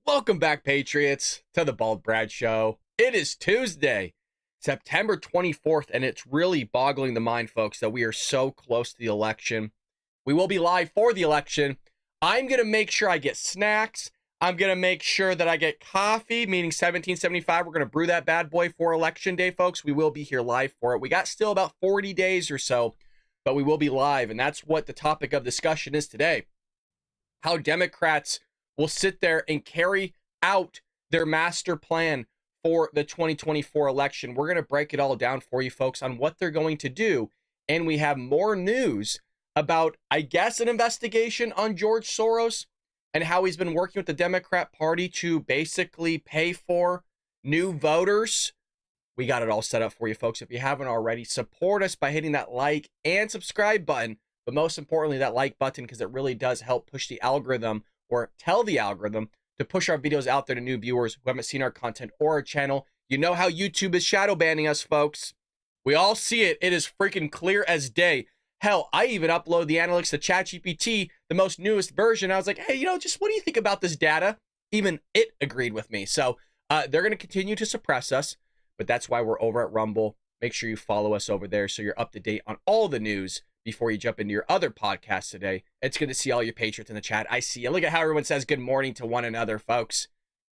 Welcome back, Patriots, to the Bald Brad Show. It is Tuesday, September 24th, and it's really boggling the mind, folks, that we are so close to the election. We will be live for the election. I'm going to make sure I get snacks. I'm going to make sure that I get coffee, meaning 1775. We're going to brew that bad boy for Election Day, folks. We will be here live for it. We got still about 40 days or so, but we will be live, and that's what the topic of discussion is today. How Democrats will sit there and carry out their master plan for the 2024 election. We're going to break it all down for you folks on what they're going to do. And we have more news about, I guess, an investigation on George Soros and how he's been working with the Democrat Party to basically pay for new voters. We got it all set up for you folks. If you haven't already, support us by hitting that like and subscribe button. But most importantly, that like button, because it really does help push the algorithm, or tell the algorithm to push our videos out there to new viewers who haven't seen our content or our channel. You know how YouTube is shadow banning us, folks. We all see it. It is freaking clear as day. Hell, I even upload the analytics to ChatGPT, the most newest version. I was like, hey, just what do you think about this data? Even it agreed with me. So they're going to continue to suppress us, but that's why we're over at Rumble. Make sure you follow us over there so you're up to date on all the news before you jump into your other podcast today. It's good to see all your patriots in the chat. I see you. Look at how everyone says good morning to one another, folks,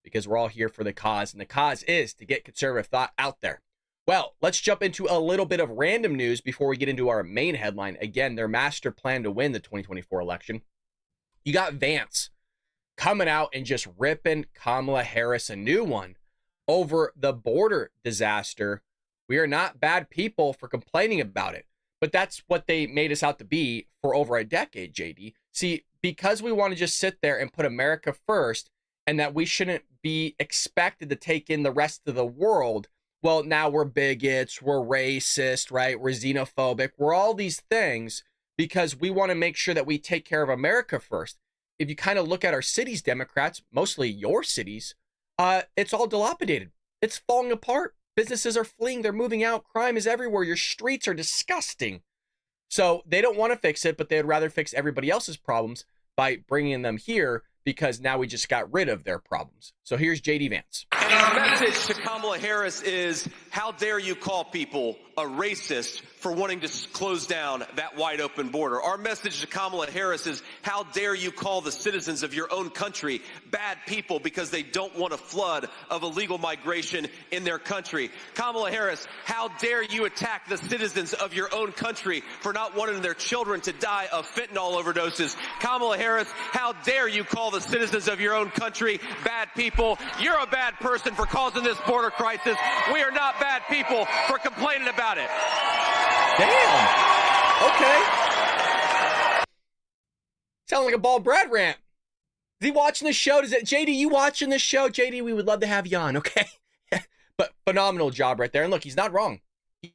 because we're all here for the cause, and the cause is to get conservative thought out there. Well, let's jump into a little bit of random news before we get into our main headline. Again, their master plan to win the 2024 election. You got Vance coming out and just ripping Kamala Harris a new one over the border disaster. We are not bad people for complaining about it. But that's what they made us out to be for over a decade, JD. See, because we want to just sit there and put America first and that we shouldn't be expected to take in the rest of the world, well, now we're bigots, we're racist, right? We're xenophobic. We're all these things because we want to make sure that we take care of America first. If you kind of look at our cities, Democrats, mostly your cities, it's all dilapidated. It's falling apart. Businesses are fleeing. They're moving out. Crime is everywhere. Your streets are disgusting. So they don't want to fix it, but they'd rather fix everybody else's problems by bringing them here because now we just got rid of their problems. So here's JD Vance. And our message to Kamala Harris is, how dare you call people a racist for wanting to close down that wide open border? Our message to Kamala Harris is, how dare you call the citizens of your own country bad people because they don't want a flood of illegal migration in their country? Kamala Harris, how dare you attack the citizens of your own country for not wanting their children to die of fentanyl overdoses? Kamala Harris, how dare you call the citizens of your own country bad people? You're a bad person for causing this border crisis. We are not bad people for complaining about it. Damn. Okay. Sound like a Bald Brad rant. Is he watching the show? Is it JD? You watching the show? JD, we would love to have you on, okay? But phenomenal job right there. And look, he's not wrong.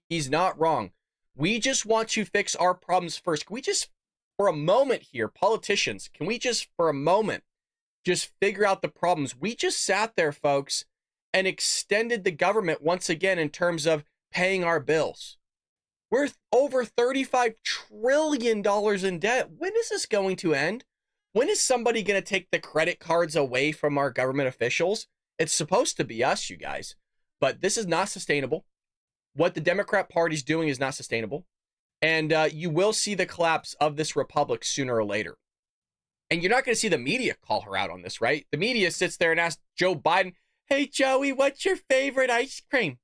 He's not wrong. We just want to fix our problems first. Can we just, for a moment here, politicians, can we just, for a moment, just figure out the problems? We just sat there, folks, and extended the government once again in terms of paying our bills. We're over $35 trillion in debt. When is this going to end? When is somebody going to take the credit cards away from our government officials? It's supposed to be us, you guys. But this is not sustainable. What the Democrat Party's doing is not sustainable. And you will see the collapse of this republic sooner or later. And you're not going to see the media call her out on this, right? The media sits there and asks Joe Biden, hey, Joey, what's your favorite ice cream?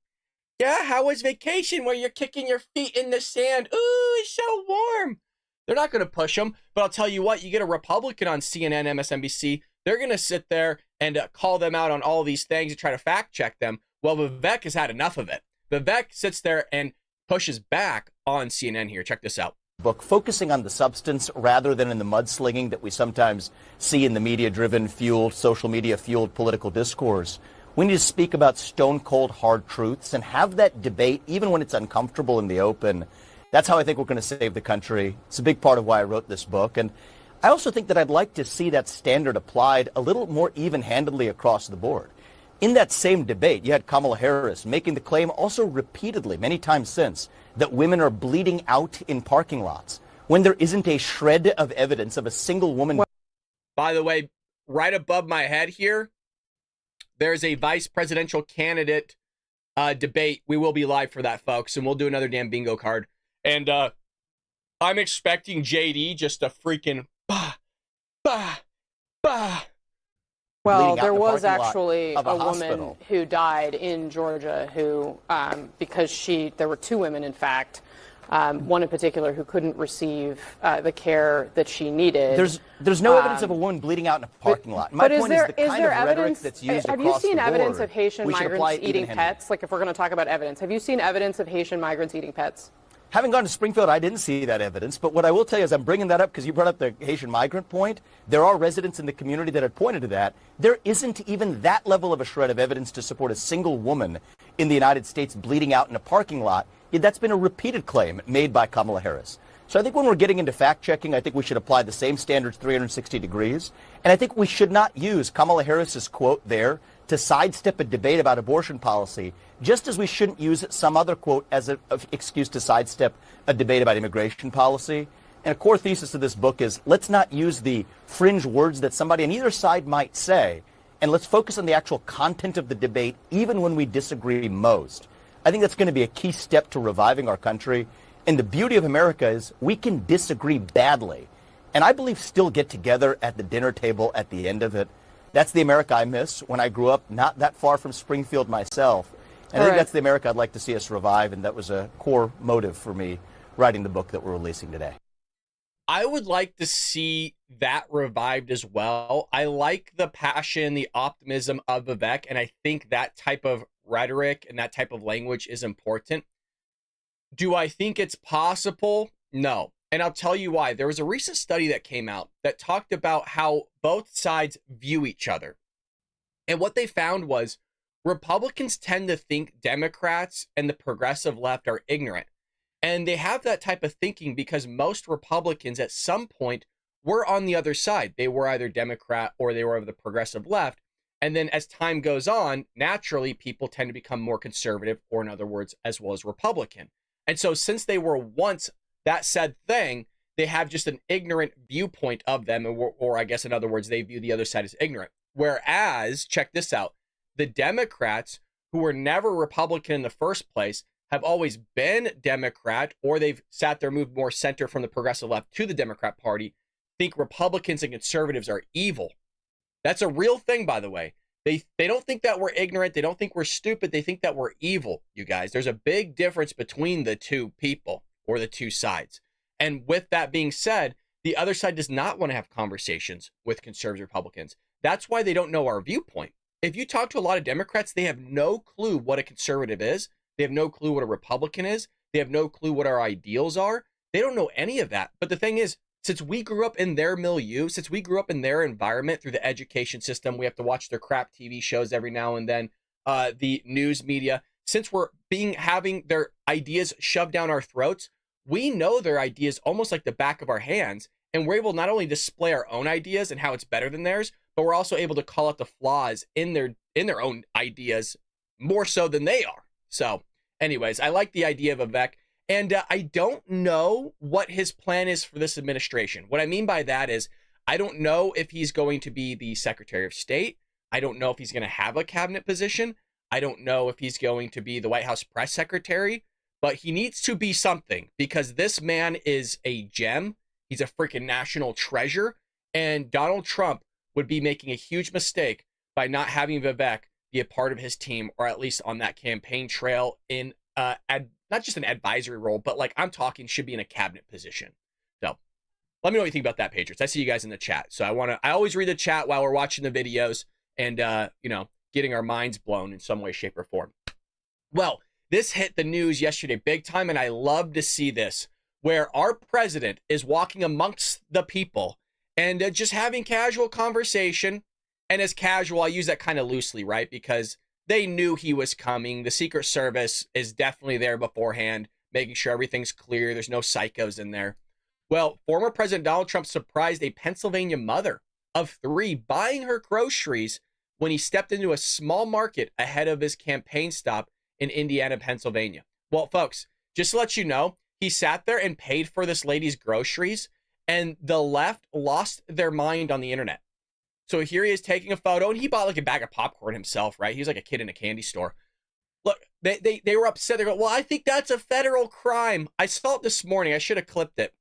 Yeah, how was vacation where you're kicking your feet in the sand? Ooh, it's so warm. They're not going to push them, but I'll tell you what, you get a Republican on CNN, MSNBC, they're going to sit there and call them out on all these things and try to fact check them. Well, Vivek has had enough of it. Vivek sits there and pushes back on CNN here. Check this out. Book focusing on the substance rather than in the mudslinging that we sometimes see in the media-driven, fueled, social media-fueled political discourse. We need to speak about stone-cold hard truths and have that debate even when it's uncomfortable in the open. That's how I think we're going to save the country. It's a big part of why I wrote this book. And I also think that I'd like to see that standard applied a little more even-handedly across the board. In that same debate, you had Kamala Harris making the claim also repeatedly, many times since, that women are bleeding out in parking lots when there isn't a shred of evidence of a single woman. By the way, right above my head here, there's a vice presidential candidate debate. We will be live for that, folks, and we'll do another damn bingo card. And I'm expecting JD just to freaking bah, bah, bah. Well, there was actually a woman who died in Georgia who, because there were two women, in fact, one in particular who couldn't receive the care that she needed. There's no evidence of a woman bleeding out in a parking lot. My point is the kind of rhetoric that's used across the board. Have you seen evidence of Haitian migrants eating pets? Like, if we're going to talk about evidence, have you seen evidence of Haitian migrants eating pets? Having gone to Springfield, I didn't see that evidence. But what I will tell you is I'm bringing that up because you brought up the Haitian migrant point. There are residents in the community that had pointed to that. There isn't even that level of a shred of evidence to support a single woman in the United States bleeding out in a parking lot. That's been a repeated claim made by Kamala Harris. So I think when we're getting into fact-checking, I think we should apply the same standards 360 degrees. And I think we should not use Kamala Harris's quote there to sidestep a debate about abortion policy, just as we shouldn't use some other quote as an excuse to sidestep a debate about immigration policy. And a core thesis of this book is let's not use the fringe words that somebody on either side might say, and let's focus on the actual content of the debate, even when we disagree most. I think that's going to be a key step to reviving our country. And the beauty of America is we can disagree badly, and I believe still get together at the dinner table at the end of it. That's the America I miss when I grew up not that far from Springfield myself. And I think that's the America I'd like to see us revive, and that was a core motive for me writing the book that we're releasing today. I would like to see that revived as well. I like the passion, the optimism of Vivek, and I think that type of rhetoric and that type of language is important. Do I think it's possible? No. And I'll tell you why. There was a recent study that came out that talked about how both sides view each other. And what they found was Republicans tend to think Democrats and the progressive left are ignorant. And they have that type of thinking because most Republicans at some point were on the other side. They were either Democrat or they were of the progressive left. And then as time goes on, naturally, people tend to become more conservative, or in other words, as well as Republican. And so since they were once that said thing, they have just an ignorant viewpoint of them, or I guess in other words, they view the other side as ignorant. Whereas, check this out, the Democrats, who were never Republican in the first place, have always been Democrat, or they've sat there, moved more center from the progressive left to the Democrat Party, think Republicans and conservatives are evil. That's a real thing, by the way. They don't think that we're ignorant. They don't think we're stupid. They think that we're evil, you guys. There's a big difference between the two people or the two sides. And with that being said, the other side does not want to have conversations with conservative Republicans. That's why they don't know our viewpoint. If you talk to a lot of Democrats, they have no clue what a conservative is. They have no clue what a Republican is. They have no clue what our ideals are. They don't know any of that. But the thing is, since we grew up in their milieu, since we grew up in their environment through the education system, we have to watch their crap TV shows every now and then, the news media. Since we're having their ideas shoved down our throats, we know their ideas almost like the back of our hands, and we're able not only to display our own ideas and how it's better than theirs, but we're also able to call out the flaws in their own ideas more so than they are. So, anyways, I like the idea of Vivek. And I don't know what his plan is for this administration. What I mean by that is I don't know if he's going to be the Secretary of State. I don't know if he's going to have a cabinet position. I don't know if he's going to be the White House press secretary. But he needs to be something because this man is a gem. He's a freaking national treasure. And Donald Trump would be making a huge mistake by not having Vivek be a part of his team, or at least on that campaign trail in not just an advisory role, but like I'm talking should be in a cabinet position. So let me know what you think about that, Patriots. I see you guys in the chat. So I always read the chat while we're watching the videos and, getting our minds blown in some way, shape, or form. Well, this hit the news yesterday big time, and I love to see this, where our president is walking amongst the people and just having casual conversation. And as casual, I use that kind of loosely, right? Because they knew he was coming. The Secret Service is definitely there beforehand, making sure everything's clear. There's no psychos in there. Well, former President Donald Trump surprised a Pennsylvania mother of 3 buying her groceries when he stepped into a small market ahead of his campaign stop in Indiana, Pennsylvania. Well, folks, just to let you know, he sat there and paid for this lady's groceries, and the left lost their mind on the internet. So here he is taking a photo, and he bought like a bag of popcorn himself, right? He was like a kid in a candy store. Look, they were upset. They go, well, I think that's a federal crime. I saw it this morning. I should have clipped it.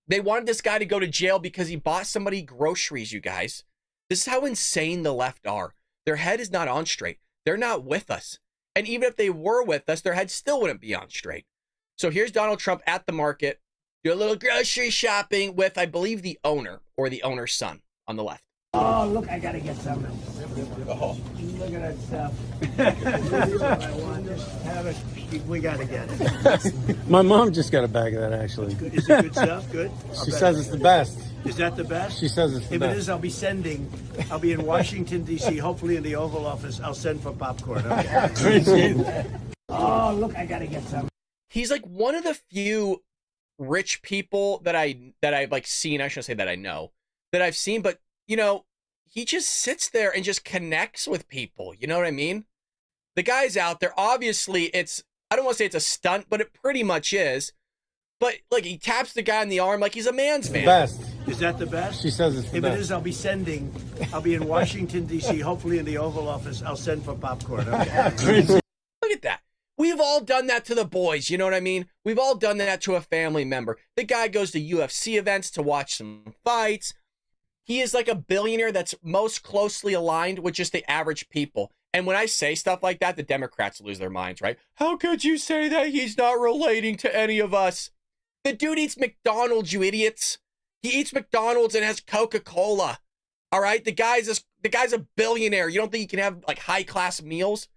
They wanted this guy to go to jail because he bought somebody groceries, you guys. This is how insane the left are. Their head is not on straight. They're not with us. And even if they were with us, their head still wouldn't be on straight. So here's Donald Trump at the market, do a little grocery shopping with, I believe, the owner or the owner's son on the left. Oh, look, I gotta get some. Oh. Look at that stuff. I want to have it. We gotta get it. My mom just got a bag of that, actually. Is it good stuff? Good? She says it's the best. Is that the best? She says it's the best. If it is, I'll be in Washington, D.C., hopefully in the Oval Office. I'll send for popcorn. Okay? Oh, look, I gotta get some. He's like one of the few rich people that I've like seen. I shouldn't say that I know, that I've seen, but you know, he just sits there and just connects with people. You know what I mean? The guy's out there. Obviously, I don't want to say it's a stunt, but it pretty much is. But like, he taps the guy on the arm like he's a man's man. Best. Is that the best? She says it's the best. If it is, I'll be in Washington, D.C., hopefully in the Oval Office. I'll send for popcorn. Okay? Look at that. We've all done that to the boys, you know what I mean? We've all done that to a family member. The guy goes to UFC events to watch some fights. He is like a billionaire that's most closely aligned with just the average people. And when I say stuff like that, the Democrats lose their minds, right? How could you say that he's not relating to any of us? The dude eats McDonald's, you idiots. He eats McDonald's and has Coca-Cola. All right? The guy's a billionaire. You don't think he can have like high-class meals?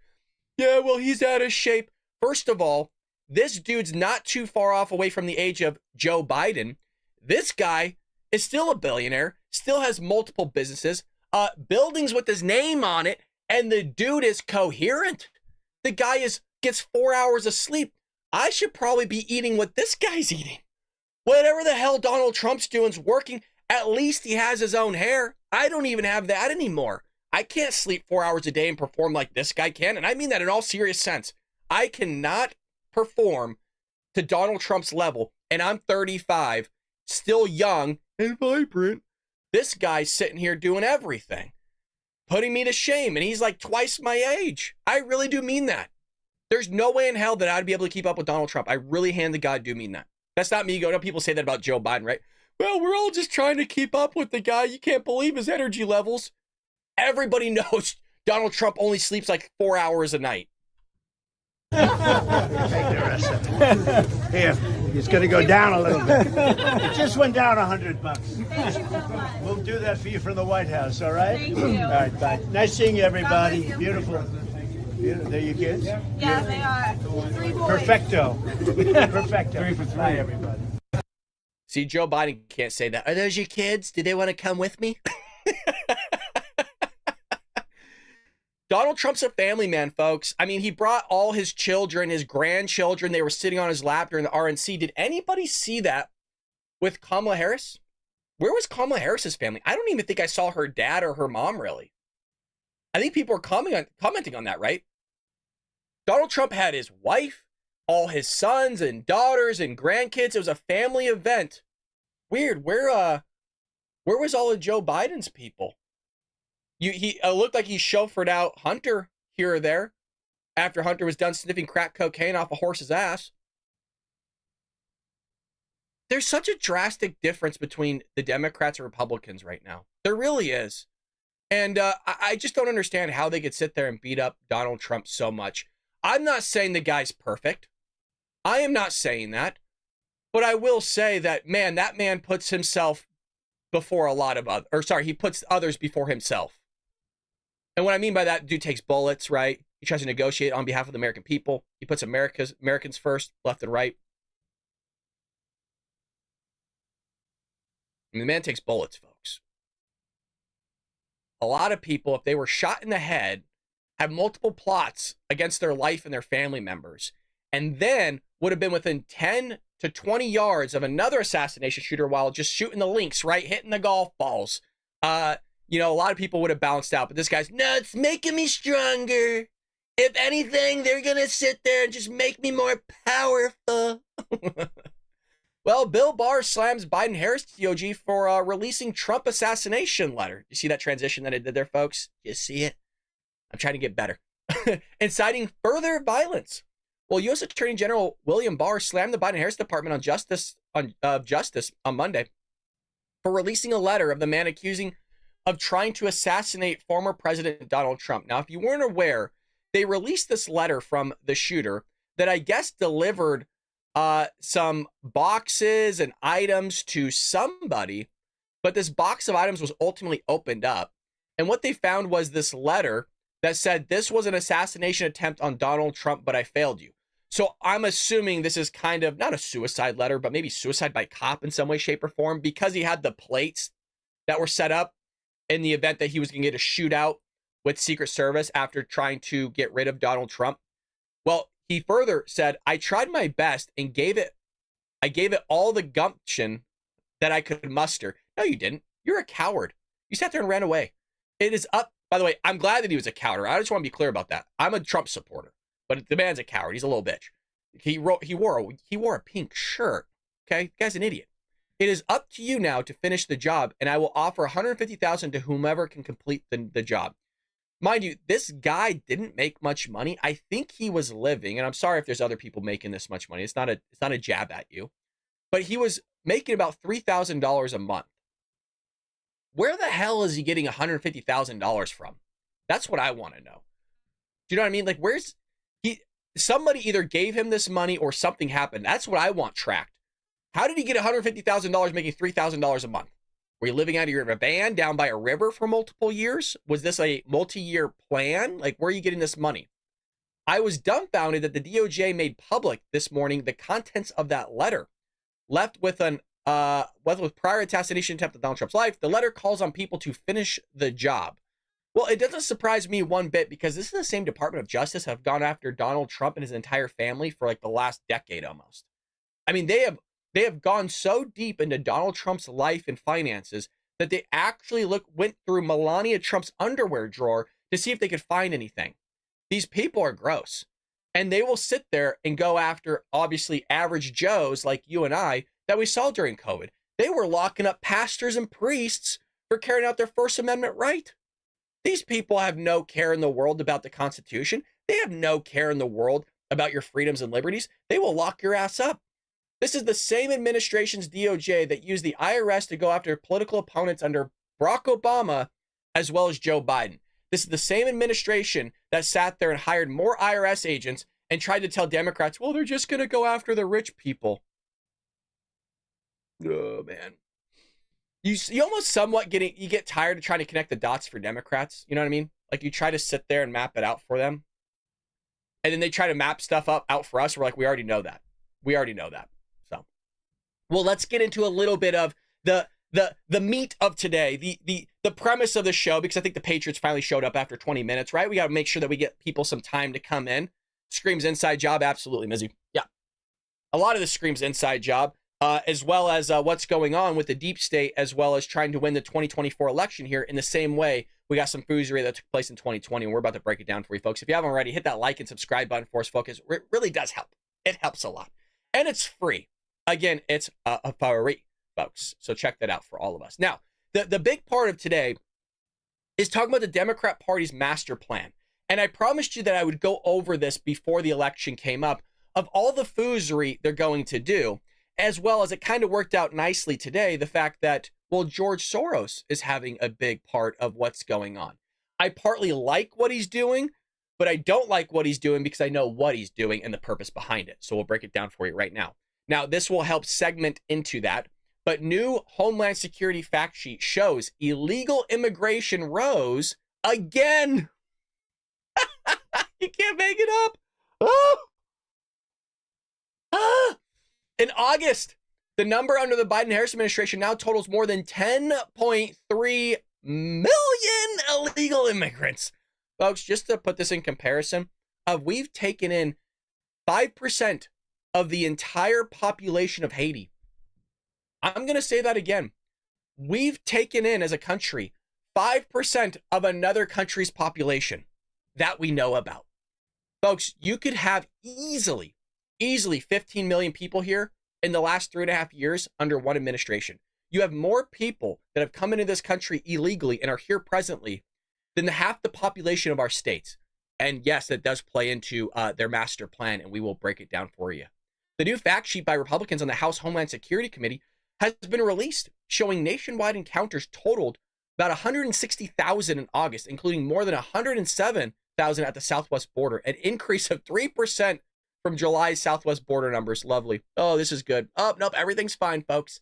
Yeah, well, he's out of shape. First of all, this dude's not too far off away from the age of Joe Biden. This guy is still a billionaire, still has multiple businesses, buildings with his name on it, and the dude is coherent. The guy gets 4 hours of sleep. I should probably be eating what this guy's eating. Whatever the hell Donald Trump's doing's working. At least he has his own hair. I don't even have that anymore. I can't sleep 4 hours a day and perform like this guy can. And I mean that in all serious sense. I cannot perform to Donald Trump's level. And I'm 35, still young and vibrant. This guy's sitting here doing everything, putting me to shame. And he's like twice my age. I really do mean that. There's no way in hell that I'd be able to keep up with Donald Trump. I really, hand to God, do mean that. That's not me. People say that about Joe Biden, right? Well, we're all just trying to keep up with the guy. You can't believe his energy levels. Everybody knows Donald Trump only sleeps like 4 hours a night. Take the rest of it. Here, it's going to go down a little bit. It just went down $100. Thank you so much. We'll do that for you from the White House, all right? Thank you. All right, bye. Nice seeing you, everybody. Beautiful. They're your kids? Yeah, they are. 3 boys. Perfecto. Perfecto. 3 for 3. Bye, everybody. See, Joe Biden can't say that. Are those your kids? Do they want to come with me? Donald Trump's a family man, folks. I mean, he brought all his children, his grandchildren. They were sitting on his lap during the RNC. Did anybody see that with Kamala Harris? Where was Kamala Harris's family? I don't even think I saw her dad or her mom, really. I think people are commenting on that, right? Donald Trump had his wife, all his sons and daughters and grandkids. It was a family event. Weird. Where was all of Joe Biden's people? He looked like he chauffeured out Hunter here or there after Hunter was done sniffing crack cocaine off a horse's ass. There's such a drastic difference between the Democrats and Republicans right now. There really is. And I just don't understand how they could sit there and beat up Donald Trump so much. I'm not saying the guy's perfect. I am not saying that. But I will say that, man, that man puts himself before a lot of he puts others before himself. And what I mean by that, dude takes bullets, right? He tries to negotiate on behalf of the American people. He puts Americans first, left and right. I mean, the man takes bullets, folks. A lot of people, if they were shot in the head, have multiple plots against their life and their family members, and then would have been within 10 to 20 yards of another assassination shooter while just shooting the links, right? Hitting the golf balls. A lot of people would have bounced out, but this guy's, no, it's making me stronger. If anything, they're going to sit there and just make me more powerful. Well, Bill Barr slams Biden-Harris DOJ for releasing Trump assassination letter. You see that transition that I did there, folks? You see it? I'm trying to get better. Inciting further violence. Well, U.S. Attorney General William Barr slammed the Biden-Harris Department of Justice on Monday for releasing a letter of the man accusing of trying to assassinate former President Donald Trump. Now, if you weren't aware, they released this letter from the shooter that I guess delivered some boxes and items to somebody, but this box of items was ultimately opened up. And what they found was this letter that said, this was an assassination attempt on Donald Trump, but I failed you. So I'm assuming this is kind of not a suicide letter, but maybe suicide by cop in some way, shape, or form, because he had the plates that were set up in the event that he was going to get a shootout with Secret Service after trying to get rid of Donald Trump. Well, he further said, I tried my best and gave it all the gumption that I could muster. No, you didn't. You're a coward. You sat there and ran away. It is up. By the way, I'm glad that he was a coward. I just want to be clear about that. I'm a Trump supporter, but the man's a coward. He's a little bitch. He wore a pink shirt. Okay, the guy's an idiot. It is up to you now to finish the job, and I will offer $150,000 to whomever can complete the job. Mind you, this guy didn't make much money. I think he was living, and I'm sorry if there's other people making this much money. It's not a jab at you, but he was making about $3,000 a month. Where the hell is he getting $150,000 from? That's what I want to know. Do you know what I mean? Like, where's he? Somebody either gave him this money or something happened. That's what I want tracked. How did he get $150,000 making $3,000 a month? Were you living out of your van down by a river for multiple years? Was this a multi-year plan? Like, where are you getting this money? I was dumbfounded that the DOJ made public this morning the contents of that letter. Left with prior assassination attempt on Donald Trump's life, the letter calls on people to finish the job. Well, it doesn't surprise me one bit, because this is the same Department of Justice have gone after Donald Trump and his entire family for like the last decade almost. I mean, they have gone so deep into Donald Trump's life and finances that they actually went through Melania Trump's underwear drawer to see if they could find anything. These people are gross. And they will sit there and go after, obviously, average Joes like you and I that we saw during COVID. They were locking up pastors and priests for carrying out their First Amendment right. These people have no care in the world about the Constitution. They have no care in the world about your freedoms and liberties. They will lock your ass up. This is the same administration's DOJ that used the IRS to go after political opponents under Barack Obama as well as Joe Biden. This is the same administration that sat there and hired more IRS agents and tried to tell Democrats, well, they're just going to go after the rich people. Oh, man. You almost somewhat get tired of trying to connect the dots for Democrats. You know what I mean? Like, you try to sit there and map it out for them. And then they try to map stuff out for us. We're like, we already know that. We already know that. So, well, let's get into a little bit of the meat of today, the premise of the show, because I think the Patriots finally showed up after 20 minutes, right? We got to make sure that we get people some time to come in. Screams inside job. Absolutely, Mizzy. Yeah. A lot of this screams inside job, as well as what's going on with the deep state, as well as trying to win the 2024 election here in the same way. We got some foozery that took place in 2020, and we're about to break it down for you folks. If you haven't already, hit that like and subscribe button for us, folks. It really does help. It helps a lot. And it's free. Again, it's free, folks. So check that out for all of us. Now, the big part of today is talking about the Democrat Party's master plan. And I promised you that I would go over this before the election came up, of all the foozery they're going to do, as well as it kind of worked out nicely today, the fact that, well, George Soros is having a big part of what's going on. I partly like what he's doing, but I don't like what he's doing because I know what he's doing and the purpose behind it. So we'll break it down for you right now. Now, this will help segment into that, but new Homeland Security fact sheet shows illegal immigration rose again. You can't make it up. In August, the number under the Biden-Harris administration now totals more than 10.3 million illegal immigrants. Folks, just to put this in comparison, we've taken in 5% of the entire population of Haiti. I'm going to say that again. We've taken in, as a country, 5% of another country's population that we know about. Folks, you could have easily 15 million people here in the last 3.5 years under one administration. You have more people that have come into this country illegally and are here presently than half the population of our states. And yes, that does play into their master plan, and we will break it down for you. The new fact sheet by Republicans on the House Homeland Security Committee has been released, showing nationwide encounters totaled about 160,000 in August, including more than 107,000 at the southwest border, an increase of 3% from July's southwest border numbers. Lovely. Oh, this is good. Oh, nope, everything's fine, folks.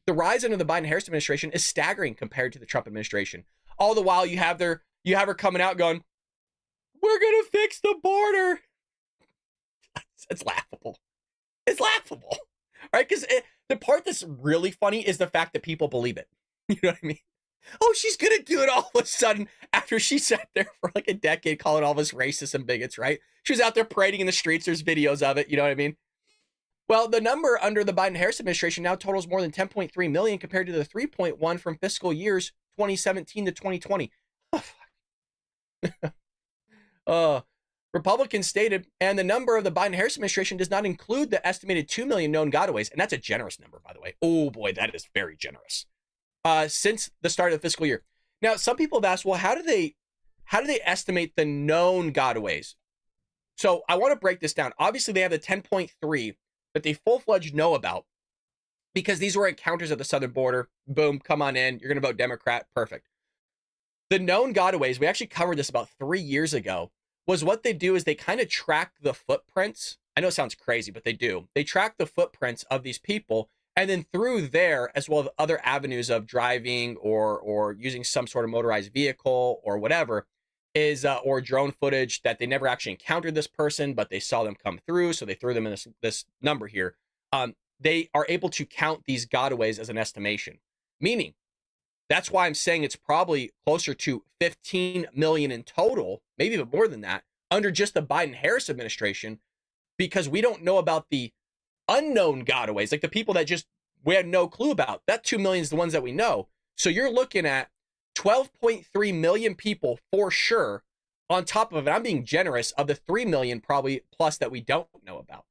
The rise under the Biden-Harris administration is staggering compared to the Trump administration. All the while, you have her coming out going, "We're gonna fix the border." It's laughable. It's laughable, right? Because the part that's really funny is the fact that people believe it. You know what I mean? Oh, she's gonna do it all of a sudden after she sat there for like a decade calling all of us racists and bigots, right? She was out there parading in the streets. There's videos of it. You know what I mean? Well, the number under the Biden-Harris administration now totals more than 10.3 million compared to the 3.1 from fiscal years 2017 to 2020. Republicans stated, and the number of the Biden-Harris administration does not include the estimated 2 million known gotaways, and that's a generous number, by the way. Oh boy, that is very generous. Since the start of the fiscal year. Now, some people have asked, well, how do they estimate the known gotaways? So I want to break this down. Obviously, they have the 10.3 that they full-fledged know about because these were encounters at the southern border. Boom, come on in. You're going to vote Democrat. Perfect. The known gotaways, we actually covered this about 3 years ago, was what they do is they kind of track the footprints. I know it sounds crazy, but they do. They track the footprints of these people, and then through there, as well as other avenues of driving or using some sort of motorized vehicle or whatever, is or drone footage that they never actually encountered this person, but they saw them come through, so they threw them in this number here. They are able to count these gotaways as an estimation, meaning that's why I'm saying it's probably closer to 15 million in total, maybe even more than that, under just the Biden-Harris administration, because we don't know about the unknown gotaways, like the people that just we had no clue about. That 2 million is the ones that we know. So you're looking at 12.3 million people for sure, on top of it, I'm being generous, of the 3 million probably plus that we don't know about.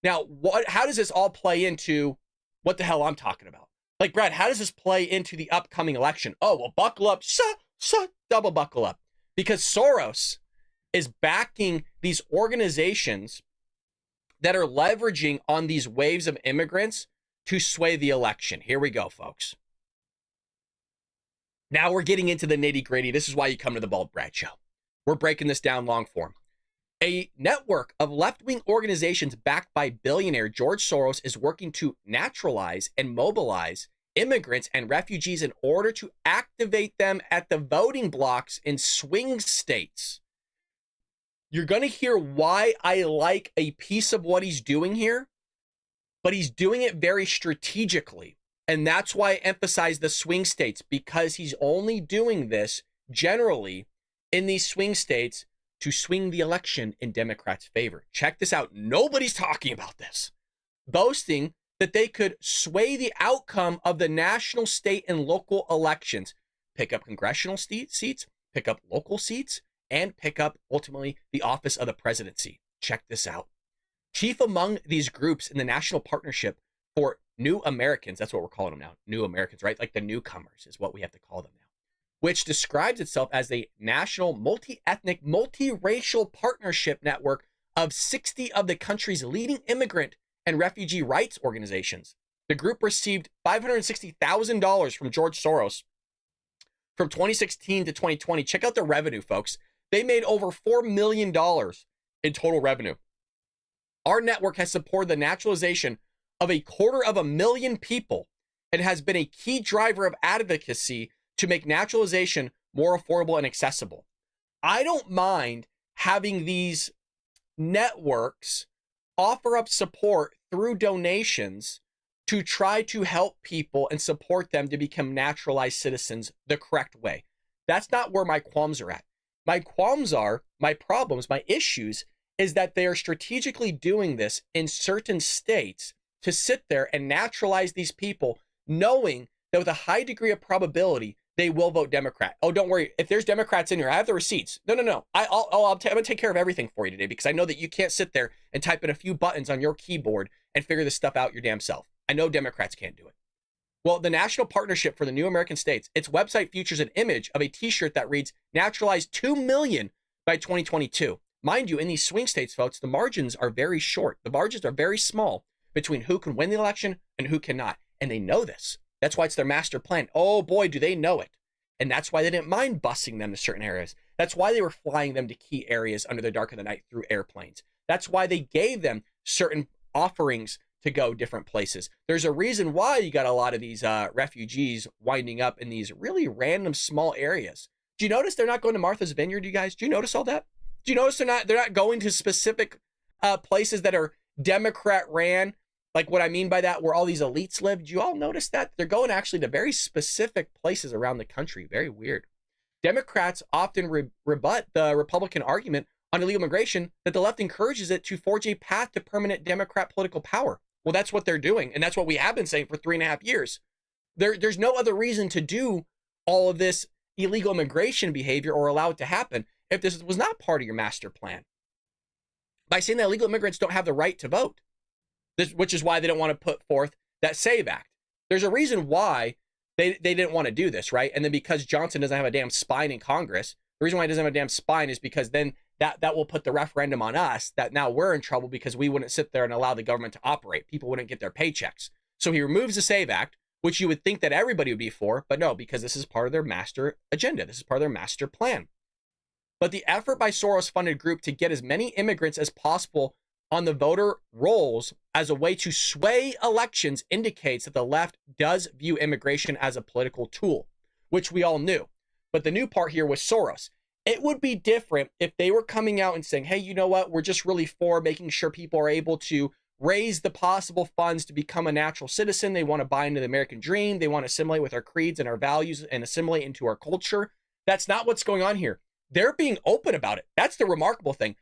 Now, how does this all play into what the hell I'm talking about? Like, Brad, how does this play into the upcoming election? Oh, well, buckle up, double buckle up. Because Soros is backing these organizations that are leveraging on these waves of immigrants to sway the election. Here we go, folks. Now we're getting into the nitty-gritty. This is why you come to the Bald Brad Show. We're breaking this down long form. A network of left-wing organizations backed by billionaire George Soros is working to naturalize and mobilize immigrants and refugees in order to activate them at the voting blocks in swing states. You're going to hear why I like a piece of what he's doing here, but he's doing it very strategically. And that's why I emphasize the swing states, because he's only doing this generally in these swing states to swing the election in Democrats' favor. Check this out. Nobody's talking about this. Boasting that they could sway the outcome of the national, state, and local elections, pick up congressional seats, pick up local seats, and pick up, ultimately, the office of the presidency. Check this out. Chief among these groups in the National Partnership for New Americans, that's what we're calling them now, New Americans, right? Like the newcomers is what we have to call them now, which describes itself as a national, multi-ethnic, multiracial partnership network of 60 of the country's leading immigrant and refugee rights organizations. The group received $560,000 from George Soros from 2016 to 2020. Check out the revenue, folks. They made over $4 million in total revenue. Our network has supported the naturalization of 250,000 people and has been a key driver of advocacy to make naturalization more affordable and accessible. I don't mind having these networks offer up support through donations to try to help people and support them to become naturalized citizens the correct way. That's not where my qualms are at. My qualms are, my problems, my issues is that they are strategically doing this in certain states to sit there and naturalize these people, knowing that with a high degree of probability, they will vote Democrat. Oh, don't worry. If there's Democrats in here, I have the receipts. No. I'm going to take care of everything for you today, because I know that you can't sit there and type in a few buttons on your keyboard and figure this stuff out your damn self. I know Democrats can't do it. Well, the National Partnership for the New American States, its website features an image of a t-shirt that reads, naturalize 2 million by 2022. Mind you, in these swing states, folks, the margins are very short. The margins are very small between who can win the election and who cannot. And they know this. That's why it's their master plan. Oh boy, do they know it. And that's why they didn't mind busing them to certain areas. That's why they were flying them to key areas under the dark of the night through airplanes. That's why they gave them certain offerings to go different places. There's a reason why you got a lot of these refugees winding up in these really random small areas. Do you notice they're not going to Martha's Vineyard, you guys? Do you notice all that? Do you notice they're not going to specific places that are Democrat ran? Like what I mean by that, where all these elites live. Do you all notice that? They're going actually to very specific places around the country. Very weird. Democrats often rebut the Republican argument on illegal immigration that the left encourages it to forge a path to permanent Democrat political power. Well, that's what they're doing. And that's what we have been saying for 3.5 years. There's no other reason to do all of this illegal immigration behavior or allow it to happen if this was not part of your master plan. By saying that illegal immigrants don't have the right to vote. Which is why they don't want to put forth that SAVE Act. There's a reason why they didn't want to do this, right? And then because Johnson doesn't have a damn spine in Congress, the reason why he doesn't have a damn spine is because then that will put the referendum on us, that now we're in trouble because we wouldn't sit there and allow the government to operate. People wouldn't get their paychecks. So he removes the SAVE Act, which you would think that everybody would be for, but no, because this is part of their master agenda. This is part of their master plan. But the effort by Soros-funded group to get as many immigrants as possible on the voter rolls as a way to sway elections indicates that the left does view immigration as a political tool, which we all knew. But the new part here was Soros. It would be different if they were coming out and saying, hey, you know what? We're just really for making sure people are able to raise the possible funds to become a natural citizen. They want to buy into the American dream. They want to assimilate with our creeds and our values and assimilate into our culture. That's not what's going on here. They're being open about it. That's the remarkable thing.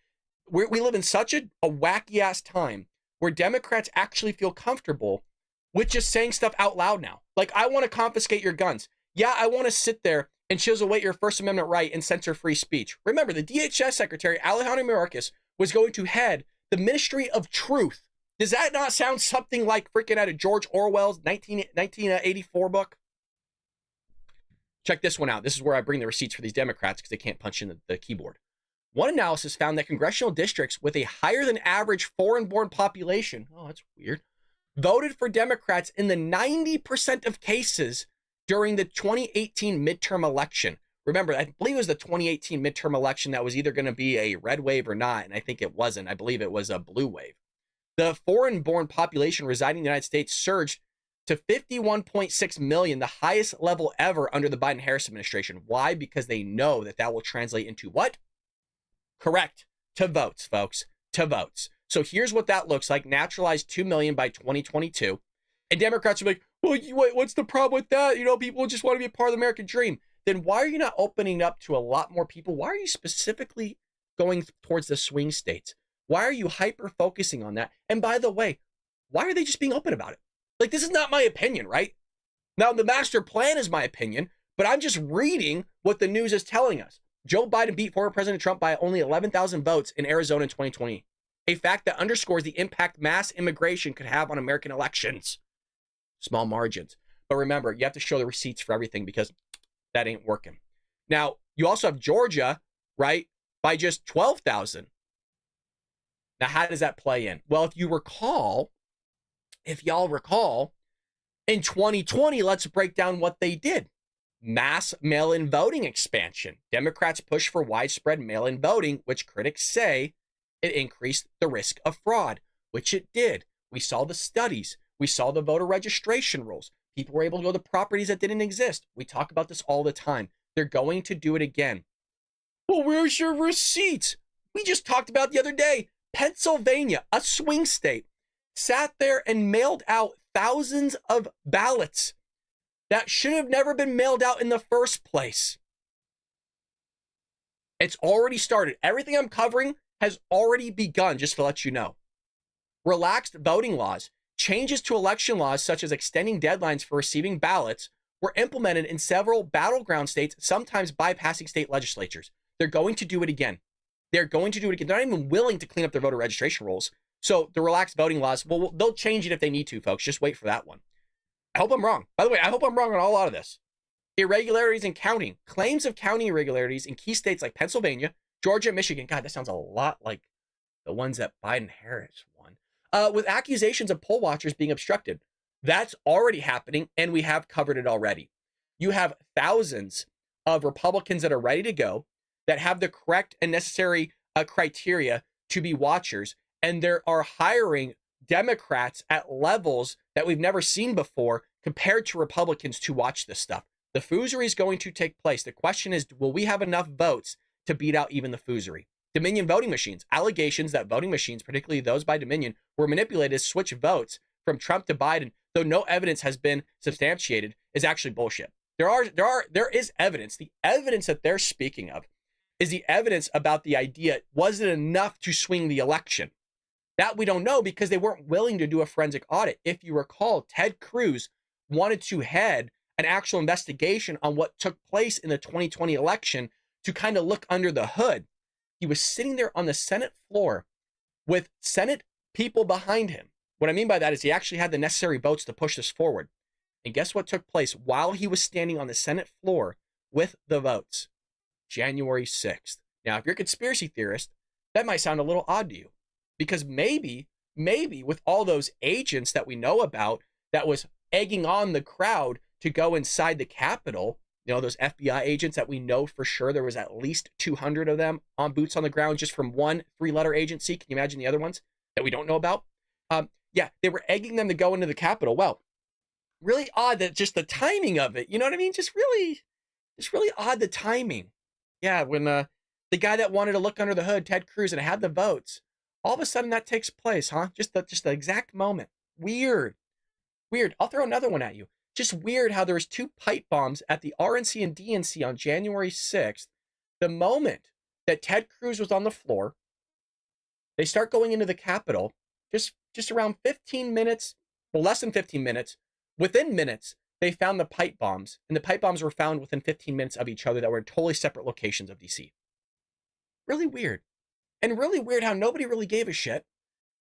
We live in such a wacky ass time where Democrats actually feel comfortable with just saying stuff out loud now. Like, I want to confiscate your guns. Yeah, I want to sit there and chisel away your First Amendment right and censor free speech. Remember, the DHS Secretary, Alejandro Mayorkas, was going to head the Ministry of Truth. Does that not sound something like freaking out of George Orwell's 1984 book? Check this one out. This is where I bring the receipts for these Democrats because they can't punch in the keyboard. One analysis found that congressional districts with a higher than average foreign-born population, oh, that's weird, voted for Democrats in the 90% of cases during the 2018 midterm election. Remember, I believe it was the 2018 midterm election that was either going to be a red wave or not, and I think it wasn't. I believe it was a blue wave. The foreign-born population residing in the United States surged to 51.6 million, the highest level ever under the Biden-Harris administration. Why? Because they know that will translate into what? Correct. To votes, folks. To votes. So here's what that looks like. Naturalized 2 million by 2022. And Democrats are like, well, what's the problem with that? You know, people just want to be a part of the American dream. Then why are you not opening up to a lot more people? Why are you specifically going towards the swing states? Why are you hyper-focusing on that? And by the way, why are they just being open about it? Like, this is not my opinion, right? Now, the master plan is my opinion, but I'm just reading what the news is telling us. Joe Biden beat former President Trump by only 11,000 votes in Arizona in 2020, a fact that underscores the impact mass immigration could have on American elections. Small margins. But remember, you have to show the receipts for everything because that ain't working. Now, you also have Georgia, right, by just 12,000. Now, how does that play in? Well, if y'all recall, in 2020, let's break down what they did. Mass mail-in voting expansion. Democrats push for widespread mail-in voting, which critics say it increased the risk of fraud, which it did. We saw the studies. We saw the voter registration rules. People were able to go to properties that didn't exist. We talk about this all the time. They're going to do it again. Well, where's your receipts? We just talked about the other day. Pennsylvania, a swing state, sat there and mailed out thousands of ballots that should have never been mailed out in the first place. It's already started. Everything I'm covering has already begun, just to let you know. Relaxed voting laws, changes to election laws, such as extending deadlines for receiving ballots, were implemented in several battleground states, sometimes bypassing state legislatures. They're going to do it again. They're going to do it again. They're not even willing to clean up their voter registration rules. So the relaxed voting laws, well, they'll change it if they need to, folks. Just wait for that one. I hope I'm wrong. By the way, I hope I'm wrong on a lot of this. Irregularities in counting. Claims of counting irregularities in key states like Pennsylvania, Georgia, Michigan. God, that sounds a lot like the ones that Biden-Harris won. With accusations of poll watchers being obstructed. That's already happening, and we have covered it already. You have thousands of Republicans that are ready to go, that have the correct and necessary criteria to be watchers, and there are hiring Democrats at levels that we've never seen before compared to Republicans to watch this stuff. The foozery is going to take place. The question is, will we have enough votes to beat out even the foozery? Dominion voting machines. Allegations that voting machines, particularly those by Dominion, were manipulated to switch votes from Trump to Biden, though no evidence has been substantiated, is actually bullshit. There is evidence. The evidence that they're speaking of is the evidence about the idea, was it enough to swing the election? That we don't know because they weren't willing to do a forensic audit. If you recall, Ted Cruz wanted to head an actual investigation on what took place in the 2020 election to kind of look under the hood. He was sitting there on the Senate floor with Senate people behind him. What I mean by that is he actually had the necessary votes to push this forward. And guess what took place while he was standing on the Senate floor with the votes? January 6th. Now, if you're a conspiracy theorist, that might sound a little odd to you because maybe with all those agents that we know about that was egging on the crowd to go inside the Capitol, those FBI agents that we know for sure there was at least 200 of them on boots on the ground just from one 3-letter agency. Can you imagine the other ones that we don't know about? Yeah, they were egging them to go into the Capitol. Well, really odd that just the timing of it, you know what I mean? Just really odd, the timing. Yeah, when the guy that wanted to look under the hood, Ted Cruz, and had the votes, all of a sudden that takes place, huh? Just the exact moment. Weird. I'll throw another one at you. Just weird how there was 2 pipe bombs at the RNC and DNC on January 6th. The moment that Ted Cruz was on the floor, they start going into the Capitol, just around 15 minutes, well, less than 15 minutes, within minutes, they found the pipe bombs, and the pipe bombs were found within 15 minutes of each other that were in totally separate locations of DC. Really weird. And really weird how nobody really gave a shit,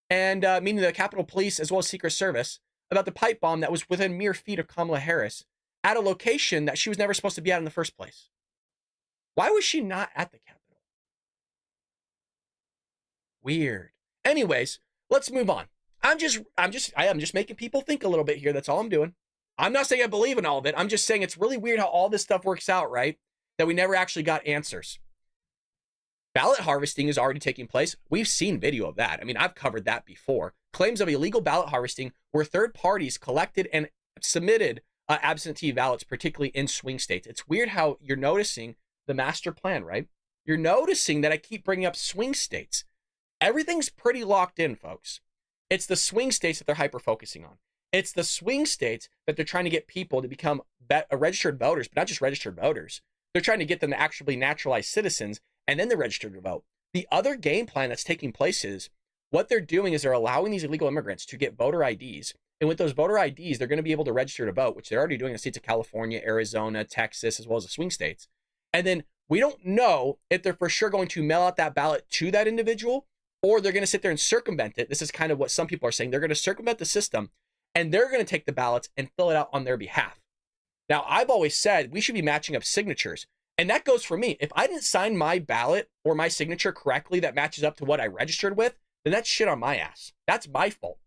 and meaning the Capitol Police as well as Secret Service, about the pipe bomb that was within mere feet of Kamala Harris at a location that she was never supposed to be at in the first place. Why was she not at the Capitol? Weird. Anyways, let's move on. I am just making people think a little bit here. That's all I'm doing. I'm not saying I believe in all of it. I'm just saying it's really weird how all this stuff works out, right? That we never actually got answers. Ballot harvesting is already taking place. We've seen video of that. I mean, I've covered that before. Claims of illegal ballot harvesting where third parties collected and submitted absentee ballots, particularly in swing states. It's weird how you're noticing the master plan, right? You're noticing that I keep bringing up swing states. Everything's pretty locked in, folks. It's the swing states that they're hyper-focusing on. It's the swing states that they're trying to get people to become registered voters, but not just registered voters. They're trying to get them to actually naturalized citizens, and then they're registered to vote. The other game plan that's taking place is what they're doing is they're allowing these illegal immigrants to get voter IDs. And with those voter IDs, they're going to be able to register to vote, which they're already doing in the states of California, Arizona, Texas, as well as the swing states. And then we don't know if they're for sure going to mail out that ballot to that individual, or they're going to sit there and circumvent it. This is kind of what some people are saying. They're going to circumvent the system, and they're going to take the ballots and fill it out on their behalf. Now, I've always said we should be matching up signatures. And that goes for me. If I didn't sign my ballot or my signature correctly that matches up to what I registered with, then that's shit on my ass. That's my fault.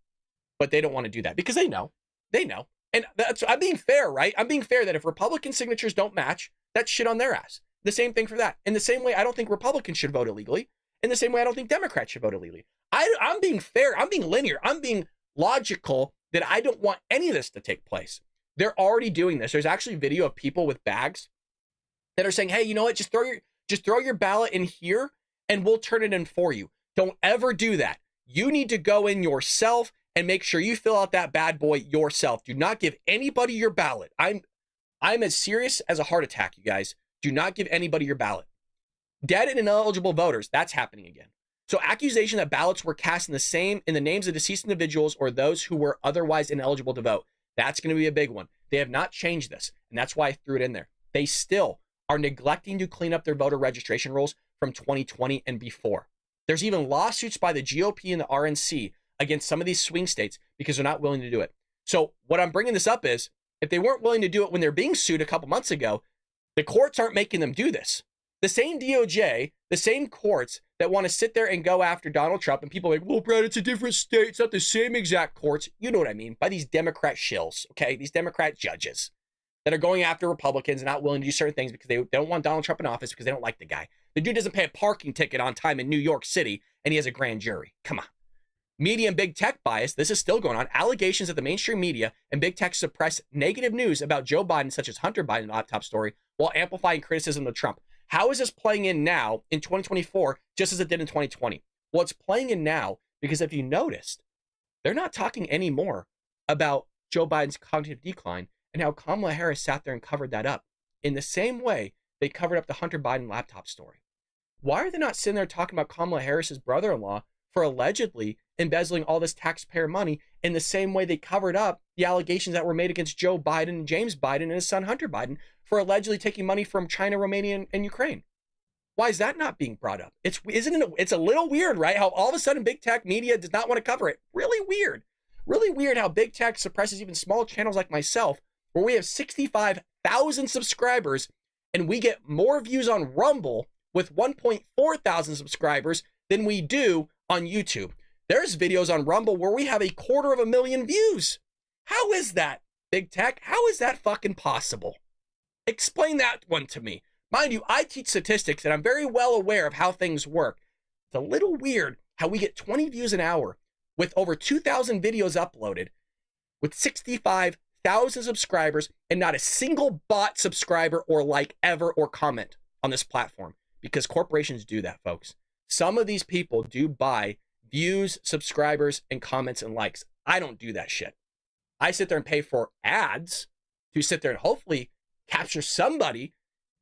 But they don't want to do that because they know. They know. And I'm being fair, right? I'm being fair that if Republican signatures don't match, that's shit on their ass. The same thing for that. In the same way, I don't think Republicans should vote illegally. In the same way, I don't think Democrats should vote illegally. I'm being fair. I'm being linear. I'm being logical that I don't want any of this to take place. They're already doing this. There's actually video of people with bags that are saying, hey, you know what? Just throw your ballot in here and we'll turn it in for you. Don't ever do that. You need to go in yourself and make sure you fill out that bad boy yourself. Do not give anybody your ballot. I'm as serious as a heart attack, you guys. Do not give anybody your ballot. Dead and ineligible voters, that's happening again. So accusation that ballots were cast in the names of deceased individuals or those who were otherwise ineligible to vote. That's going to be a big one. They have not changed this, and that's why I threw it in there. They still are neglecting to clean up their voter registration rules from 2020 and before. There's even lawsuits by the GOP and the RNC against some of these swing states because they're not willing to do it. So what I'm bringing this up is, if they weren't willing to do it when they're being sued a couple months ago, the courts aren't making them do this. The same DOJ, the same courts that want to sit there and go after Donald Trump, and people are like, well, Brad, it's a different state. It's not the same exact courts. You know what I mean, by these Democrat shills, okay? These Democrat judges that are going after Republicans and not willing to do certain things because they don't want Donald Trump in office because they don't like the guy. The dude doesn't pay a parking ticket on time in New York City, and he has a grand jury. Come on. Media and big tech bias, this is still going on. Allegations that the mainstream media and big tech suppress negative news about Joe Biden, such as Hunter Biden's laptop story, while amplifying criticism of Trump. How is this playing in now in 2024, just as it did in 2020? Well, it's playing in now because if you noticed, they're not talking anymore about Joe Biden's cognitive decline and how Kamala Harris sat there and covered that up in the same way they covered up the Hunter Biden laptop story. Why are they not sitting there talking about Kamala Harris's brother-in-law for allegedly embezzling all this taxpayer money in the same way they covered up the allegations that were made against Joe Biden and James Biden and his son Hunter Biden for allegedly taking money from China, Romania, and Ukraine? Why is that not being brought up? It's a little weird, right? How all of a sudden big tech media does not want to cover it. Really weird. Really weird how big tech suppresses even small channels like myself, where we have 65,000 subscribers and we get more views on Rumble with 1.4 thousand subscribers than we do on YouTube. There's videos on Rumble where we have 250,000 views. How is that, big tech? How is that fucking possible? Explain that one to me. Mind you, I teach statistics and I'm very well aware of how things work. It's a little weird how we get 20 views an hour with over 2,000 videos uploaded with 65,000 subscribers and not a single bot subscriber or like ever or comment on this platform, because corporations do that, folks. Some of these people do buy views, subscribers, and comments and likes. I don't do that shit. I sit there and pay for ads to sit there and hopefully capture somebody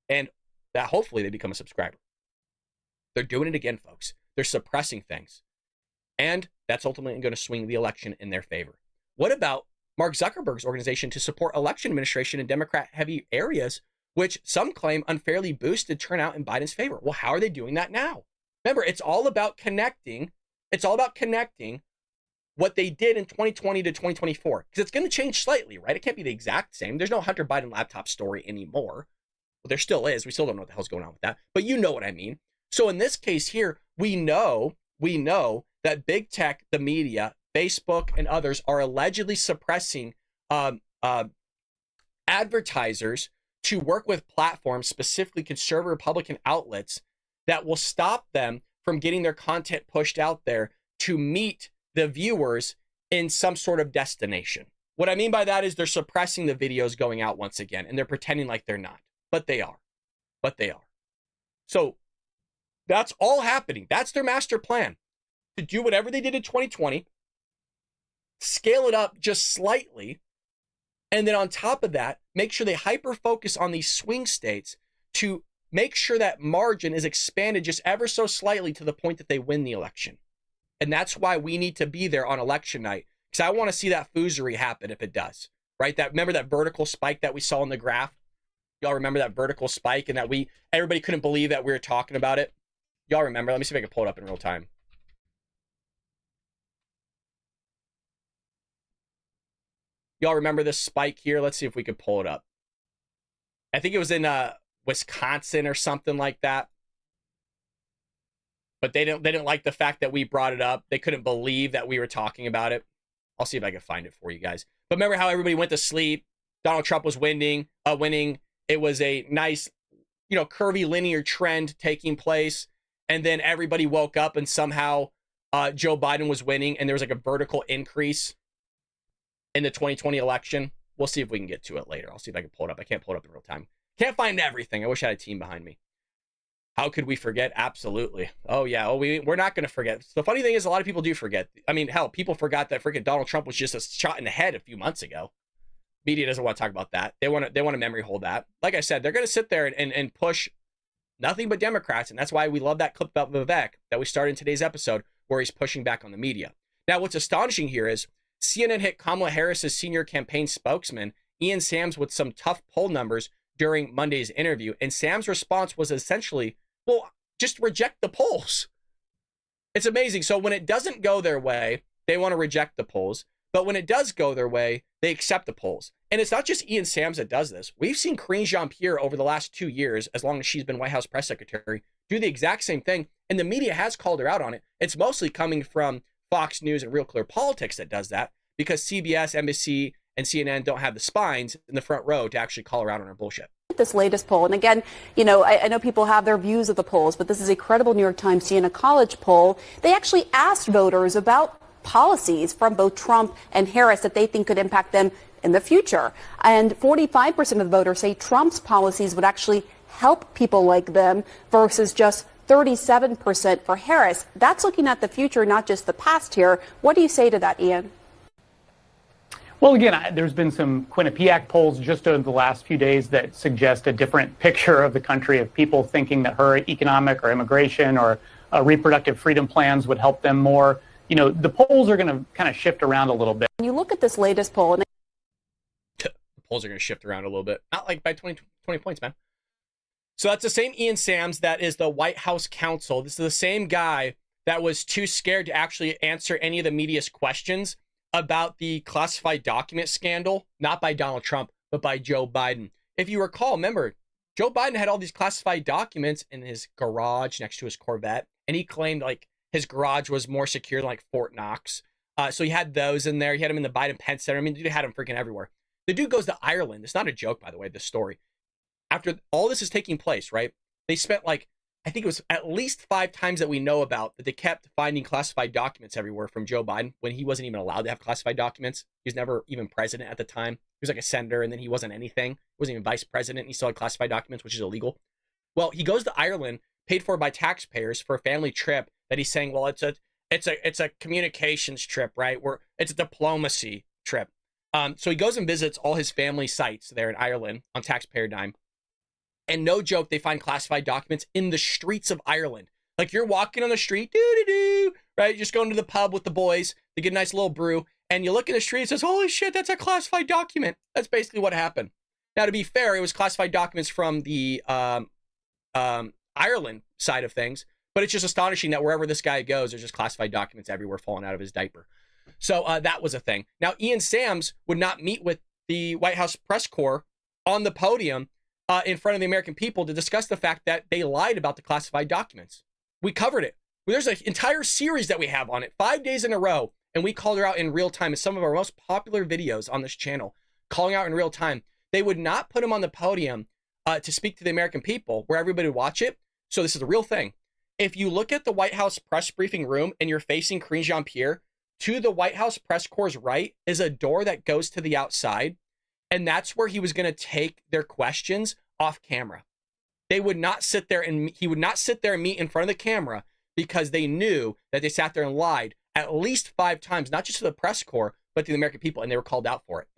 and that hopefully they become a subscriber. They're doing it again, folks. They're suppressing things. And that's ultimately going to swing the election in their favor. What about Mark Zuckerberg's organization to support election administration in Democrat-heavy areas, which some claim unfairly boosted turnout in Biden's favor? Well, how are they doing that now? Remember, it's all about connecting. It's all about connecting what they did in 2020 to 2024, because it's going to change slightly, right? It can't be the exact same. There's no Hunter Biden laptop story anymore. Well, there still is. We still don't know what the hell's going on with that, but you know what I mean. So in this case here, we know that big tech, the media, Facebook, and others are allegedly suppressing advertisers to work with platforms, specifically conservative Republican outlets, that will stop them from getting their content pushed out there to meet the viewers in some sort of destination. What I mean by that is they're suppressing the videos going out once again, and they're pretending like they're not, but they are. So that's all happening. That's their master plan, to do whatever they did in 2020, scale it up just slightly, and then on top of that, make sure they hyper-focus on these swing states to make sure that margin is expanded just ever so slightly to the point that they win the election. And that's why we need to be there on election night, because I want to see that foozery happen if it does, right? Remember that vertical spike that we saw in the graph? Y'all remember that vertical spike and that everybody couldn't believe that we were talking about it? Y'all remember? Let me see if I can pull it up in real time. Y'all remember this spike here? Let's see if we could pull it up. I think it was in Wisconsin or something like that. But they didn't like the fact that we brought it up. They couldn't believe that we were talking about it. I'll see if I can find it for you guys. But remember how everybody went to sleep? Donald Trump was winning. It was a nice, curvy linear trend taking place. And then everybody woke up and somehow Joe Biden was winning, and there was like a vertical increase in the 2020 election. We'll see if we can get to it later. I'll see if I can pull it up. I can't pull it up in real time. Can't find everything. I wish I had a team behind me. How could we forget? Absolutely. Oh, yeah. Oh, we're not going to forget. The funny thing is, a lot of people do forget. I mean, hell, people forgot that freaking Donald Trump was just a shot in the head a few months ago. Media doesn't want to talk about that. They want to memory hold that. Like I said, they're going to sit there and push nothing but Democrats. And that's why we love that clip about Vivek that we started in today's episode, where he's pushing back on the media. Now, what's astonishing here is CNN hit Kamala Harris's senior campaign spokesman, Ian Sams, with some tough poll numbers during Monday's interview. And Sam's response was essentially, well, just reject the polls. It's amazing. So when it doesn't go their way, they want to reject the polls. But when it does go their way, they accept the polls. And it's not just Ian Sams that does this. We've seen Karine Jean-Pierre over the last 2 years, as long as she's been White House press secretary, do the exact same thing. And the media has called her out on it. It's mostly coming from Fox News and Real Clear Politics that does that, because CBS, NBC, and CNN don't have the spines in the front row to actually call her out on her bullshit. This latest poll, and again, you know, I know people have their views of the polls, but this is a credible New York Times Siena College poll. They actually asked voters about policies from both Trump and Harris that they think could impact them in the future. And 45% of the voters say Trump's policies would actually help people like them versus just 37% for Harris. That's looking at the future, not just the past here. What do you say to that, Ian? Well, again, there's been some Quinnipiac polls just over the last few days that suggest a different picture of the country, of people thinking that her economic or immigration or reproductive freedom plans would help them more. You know, the polls are going to kind of shift around a little bit. When you look at this latest poll, and the polls are going to shift around a little bit, not like by 20 points, man. So that's the same Ian Sams that is the White House counsel. This is the same guy that was too scared to actually answer any of the media's questions about the classified document scandal, not by Donald Trump, but by Joe Biden. If you recall, remember, Joe Biden had all these classified documents in his garage next to his Corvette, and he claimed like his garage was more secure than like Fort Knox. So he had those in there. He had them in the Biden-Pence Center. I mean, the dude had them freaking everywhere. The dude goes to Ireland. It's not a joke, by the way, this story. After all this is taking place, right, they spent like, I think it was at least 5 times that we know about that they kept finding classified documents everywhere from Joe Biden when he wasn't even allowed to have classified documents. He was never even president at the time. He was like a senator, and then he wasn't anything. He wasn't even vice president, and he still had classified documents, which is illegal. Well, he goes to Ireland, paid for by taxpayers, for a family trip that he's saying, well, it's a communications trip, right? It's a diplomacy trip. So he goes and visits all his family sites there in Ireland on taxpayer dime. And no joke, they find classified documents in the streets of Ireland. Like you're walking on the street, right? Just going to the pub with the boys to get a nice little brew. And you look in the street and says, holy shit, that's a classified document. That's basically what happened. Now, to be fair, it was classified documents from the Ireland side of things. But it's just astonishing that wherever this guy goes, there's just classified documents everywhere falling out of his diaper. So that was a thing. Now, Ian Sams would not meet with the White House press corps on the podium in front of the American people to discuss the fact that they lied about the classified documents. We covered it. There's an entire series that we have on it, 5 days in a row, and we called her out in real time. It's some of our most popular videos on this channel, calling out in real time. They would not put him on the podium to speak to the American people where everybody would watch it. So this is a real thing. If you look at the White House press briefing room and you're facing Karine Jean-Pierre, to the White House press corps' right is a door that goes to the outside. And that's where he was going to take their questions off camera. They would not sit there and he would not sit there and meet in front of the camera because they knew that they sat there and lied at least 5 times, not just to the press corps, but to the American people. And they were called out for it.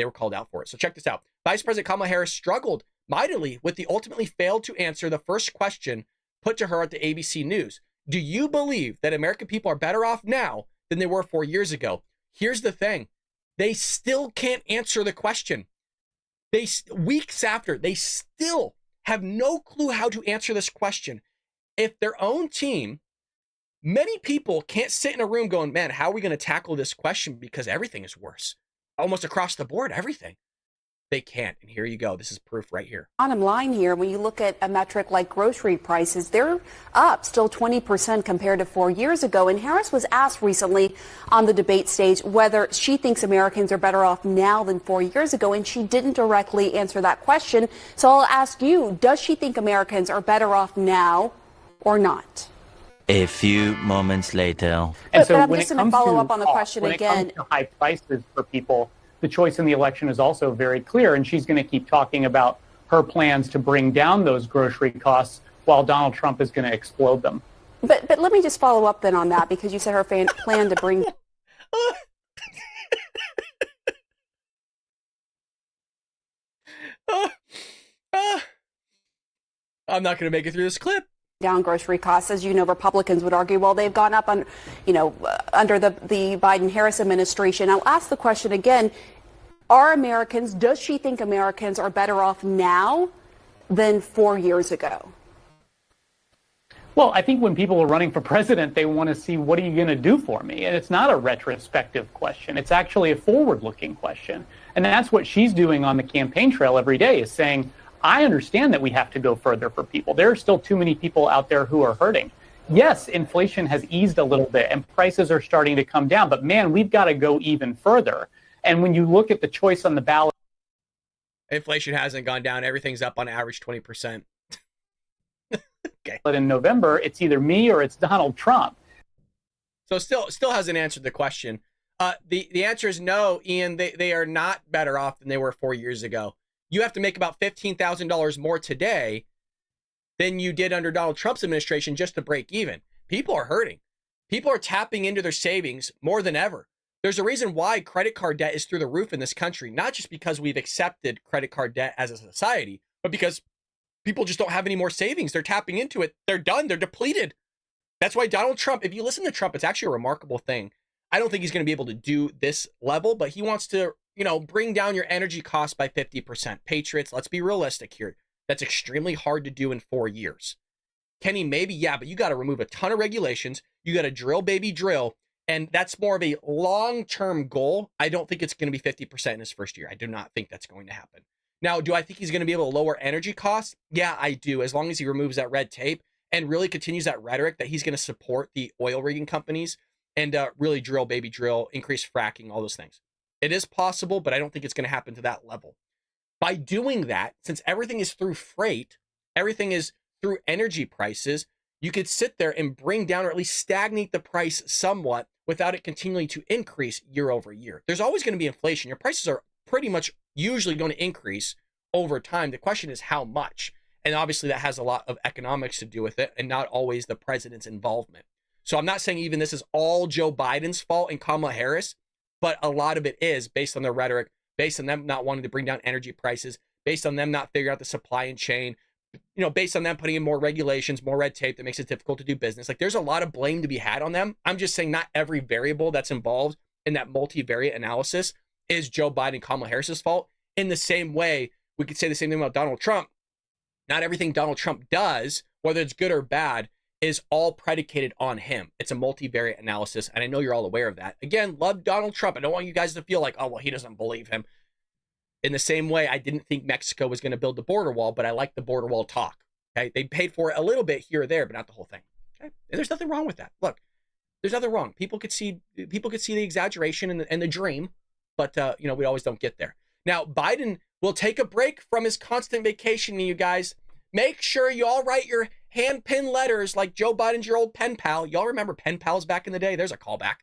So check this out. Vice President Kamala Harris struggled mightily with the ultimately failed to answer the first question put to her at the ABC News. Do you believe that American people are better off now than they were 4 years ago? Here's the thing. They still can't answer the question. Weeks after, they still have no clue how to answer this question. If their own team, many people can't sit in a room going, man, how are we going to tackle this question? Because everything is worse. Almost across the board, everything. They can't. And here you go. This is proof right here. Bottom line here, when you look at a metric like grocery prices, they're up still 20% compared to 4 years ago. And Harris was asked recently on the debate stage whether she thinks Americans are better off now than 4 years ago. And she didn't directly answer that question. So I'll ask you, does she think Americans are better off now or not? A few moments later. But I'm just going to follow up on the question again. When it comes to high prices for people, the choice in the election is also very clear, and she's going to keep talking about her plans to bring down those grocery costs while Donald Trump is going to explode them. But let me just follow up then on that, because you said her plan to bring... I'm not going to make it through this clip. Down grocery costs, as you know, Republicans would argue, well, they've gone up on, under the Biden-Harris administration. I'll ask the question again. Does she think Americans are better off now than 4 years ago? Well, I think when people are running for president, they want to see, what are you going to do for me? And it's not a retrospective question. It's actually a forward-looking question. And that's what she's doing on the campaign trail every day, is saying, I understand that we have to go further for people. There are still too many people out there who are hurting. Yes, inflation has eased a little bit and prices are starting to come down, but man, we've got to go even further. And when you look at the choice on the ballot, inflation hasn't gone down. Everything's up on average 20%. Okay. But in November, it's either me or it's Donald Trump. So still hasn't answered the question. The answer is no, Ian. They are not better off than they were 4 years ago. You have to make about $15,000 more today than you did under Donald Trump's administration just to break even. People are hurting. People are tapping into their savings more than ever. There's a reason why credit card debt is through the roof in this country, not just because we've accepted credit card debt as a society, but because people just don't have any more savings. They're tapping into it. They're done. They're depleted. That's why Donald Trump, if you listen to Trump, it's actually a remarkable thing. I don't think he's going to be able to do this level, but he wants to, bring down your energy costs by 50%. Patriots, let's be realistic here. That's extremely hard to do in 4 years. Kenny, maybe, yeah, but you got to remove a ton of regulations. You got to drill, baby, drill. And that's more of a long-term goal. I don't think it's going to be 50% in his first year. I do not think that's going to happen. Now, do I think he's going to be able to lower energy costs? Yeah, I do, as long as he removes that red tape and really continues that rhetoric that he's going to support the oil rigging companies and really drill, baby, drill, increase fracking, all those things. It is possible, but I don't think it's going to happen to that level. By doing that, since everything is through freight, everything is through energy prices, you could sit there and bring down or at least stagnate the price somewhat without it continuing to increase year over year. There's always going to be inflation. Your prices are pretty much usually going to increase over time. The question is how much. And obviously that has a lot of economics to do with it and not always the president's involvement. So I'm not saying even this is all Joe Biden's fault and Kamala Harris, but a lot of it is based on their rhetoric, based on them not wanting to bring down energy prices, based on them not figuring out the supply chain, based on them putting in more regulations, more red tape that makes it difficult to do business. Like, there's a lot of blame to be had on them. I'm just saying not every variable that's involved in that multivariate analysis is Joe Biden and Kamala Harris's fault. In the same way, we could say the same thing about Donald Trump. Not everything Donald Trump does, whether it's good or bad, is all predicated on him. It's a multivariate analysis, and I know you're all aware of that. Again, love Donald Trump. I don't want you guys to feel like, oh, well, he doesn't believe him. In the same way, I didn't think Mexico was going to build the border wall, but I like the border wall talk. Okay, they paid for it a little bit here or there, but not the whole thing. Okay, and there's nothing wrong with that. Look, there's nothing wrong. People could see the exaggeration and the dream, but we always don't get there. Now, Biden will take a break from his constant vacation, you guys. Make sure you all write your hand-pinned letters like Joe Biden's your old pen pal. Y'all remember pen pals back in the day? There's a callback.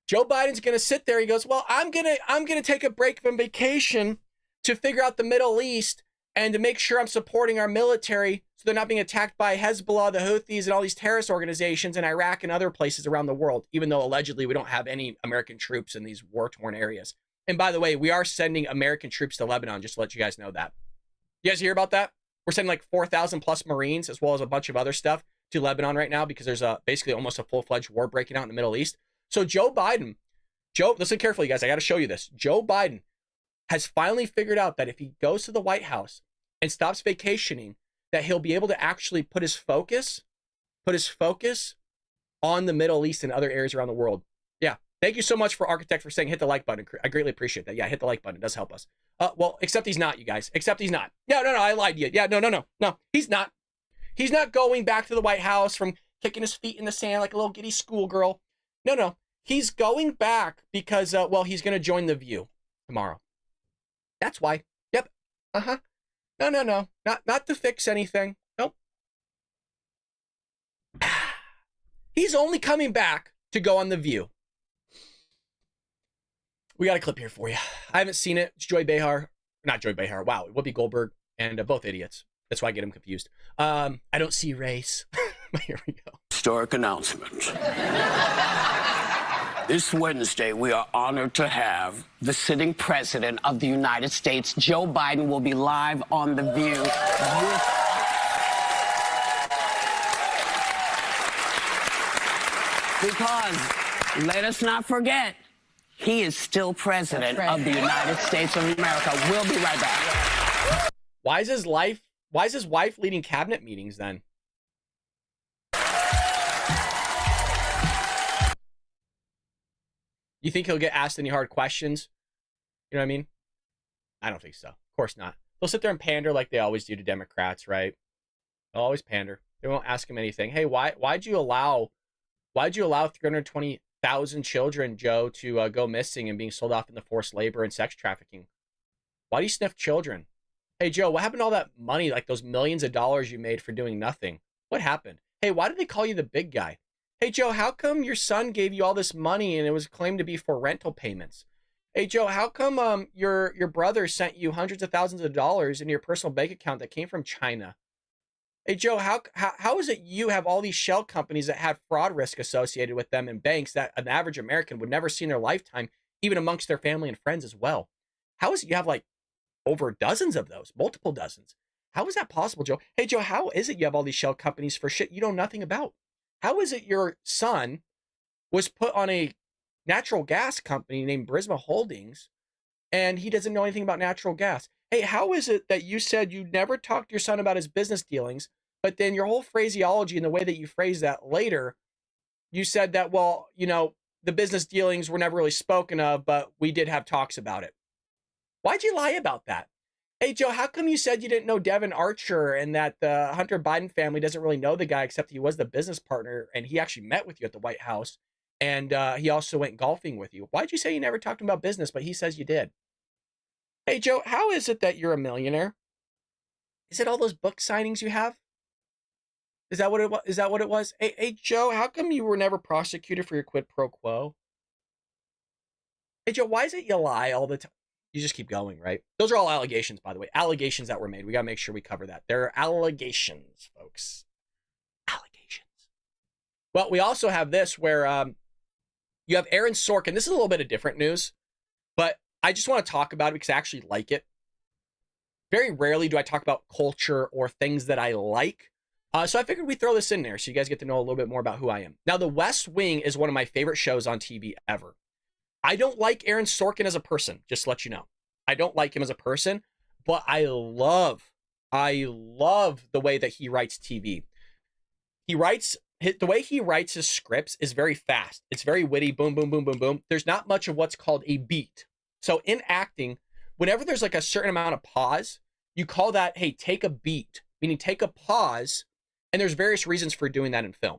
Joe Biden's going to sit there. He goes, well, I'm going to take a break from vacation to figure out the Middle East and to make sure I'm supporting our military so they're not being attacked by Hezbollah, the Houthis, and all these terrorist organizations in Iraq and other places around the world, even though allegedly we don't have any American troops in these war-torn areas. And by the way, we are sending American troops to Lebanon, just to let you guys know that. You guys hear about that? We're sending like 4,000 plus Marines, as well as a bunch of other stuff, to Lebanon right now because there's basically almost a full-fledged war breaking out in the Middle East. So Joe Biden, listen carefully, guys. I got to show you this. Joe Biden has finally figured out that if he goes to the White House and stops vacationing, that he'll be able to actually put his focus on the Middle East and other areas around the world. Yeah. Thank you so much for Architect for saying hit the like button. I greatly appreciate that. Yeah, hit the like button. It does help us. Well, except he's not, you guys. Except he's not. Yeah, no, I lied to you. Yeah, no, he's not. He's not going back to the White House from kicking his feet in the sand like a little giddy schoolgirl. No. He's going back because, he's going to join The View tomorrow. That's why. Yep. Uh-huh. No. Not to fix anything. Nope. He's only coming back to go on The View. We got a clip here for you. I haven't seen it. It's Joy Behar. Not Joy Behar. Wow. Whoopi Goldberg and both idiots. That's why I get them confused. I don't see race. Here we go. Historic announcement. This Wednesday, we are honored to have the sitting president of the United States, Joe Biden, will be live on The View. Because, let us not forget, he is still president of the United States of America. We'll be right back. Why is his wife leading cabinet meetings then? You think he'll get asked any hard questions? You know what I mean? I don't think so. Of course not. They'll sit there and pander like they always do to Democrats, right? They'll always pander. They won't ask him anything. Hey, why'd you allow 320,000 children, Joe, to go missing and being sold off into forced labor and sex trafficking? Why do you sniff children? Hey, Joe, what happened to all that money, like those millions of dollars you made for doing nothing? What happened? Hey, why did they call you the big guy? Hey, Joe, how come your son gave you all this money and it was claimed to be for rental payments? Hey, Joe, how come your brother sent you hundreds of thousands of dollars in your personal bank account that came from China? Hey, Joe, how is it you have all these shell companies that have fraud risk associated with them and banks that an average American would never see in their lifetime, even amongst their family and friends as well? How is it you have like over dozens of those, multiple dozens? How is that possible, Joe? Hey, Joe, how is it you have all these shell companies for shit you know nothing about? How is it your son was put on a natural gas company named Burisma Holdings and he doesn't know anything about natural gas? Hey, how is it that you said you never talked to your son about his business dealings, but then your whole phraseology and the way that you phrased that later, you said that, well, you know, the business dealings were never really spoken of, but we did have talks about it. Why'd you lie about that? Hey, Joe, how come you said you didn't know Devin Archer and that the Hunter Biden family doesn't really know the guy except he was the business partner and he actually met with you at the White House and he also went golfing with you? Why'd you say you never talked about business, but he says you did? Hey, Joe, how is it that you're a millionaire? Is it all those book signings you have? Is that what it was? Is that what it was? Hey, Joe, how come you were never prosecuted for your quid pro quo? Hey, Joe, why is it you lie all the time? You just keep going, right? Those are all allegations, by the way. Allegations that were made. We got to make sure we cover that. There are allegations, folks. Allegations. Well, we also have this where you have Aaron Sorkin. This is a little bit of different news, but I just want to talk about it because I actually like it. Very rarely do I talk about culture or things that I like. So I figured we'd throw this in there so you guys get to know a little bit more about who I am. Now, The West Wing is one of my favorite shows on TV ever. I don't like Aaron Sorkin as a person, just to let you know. I don't like him as a person, but I love the way that he writes TV. The way he writes his scripts is very fast. It's very witty, boom, boom, boom, boom, boom. There's not much of what's called a beat. So in acting, whenever there's like a certain amount of pause, you call that, hey, take a beat, meaning take a pause, and there's various reasons for doing that in film.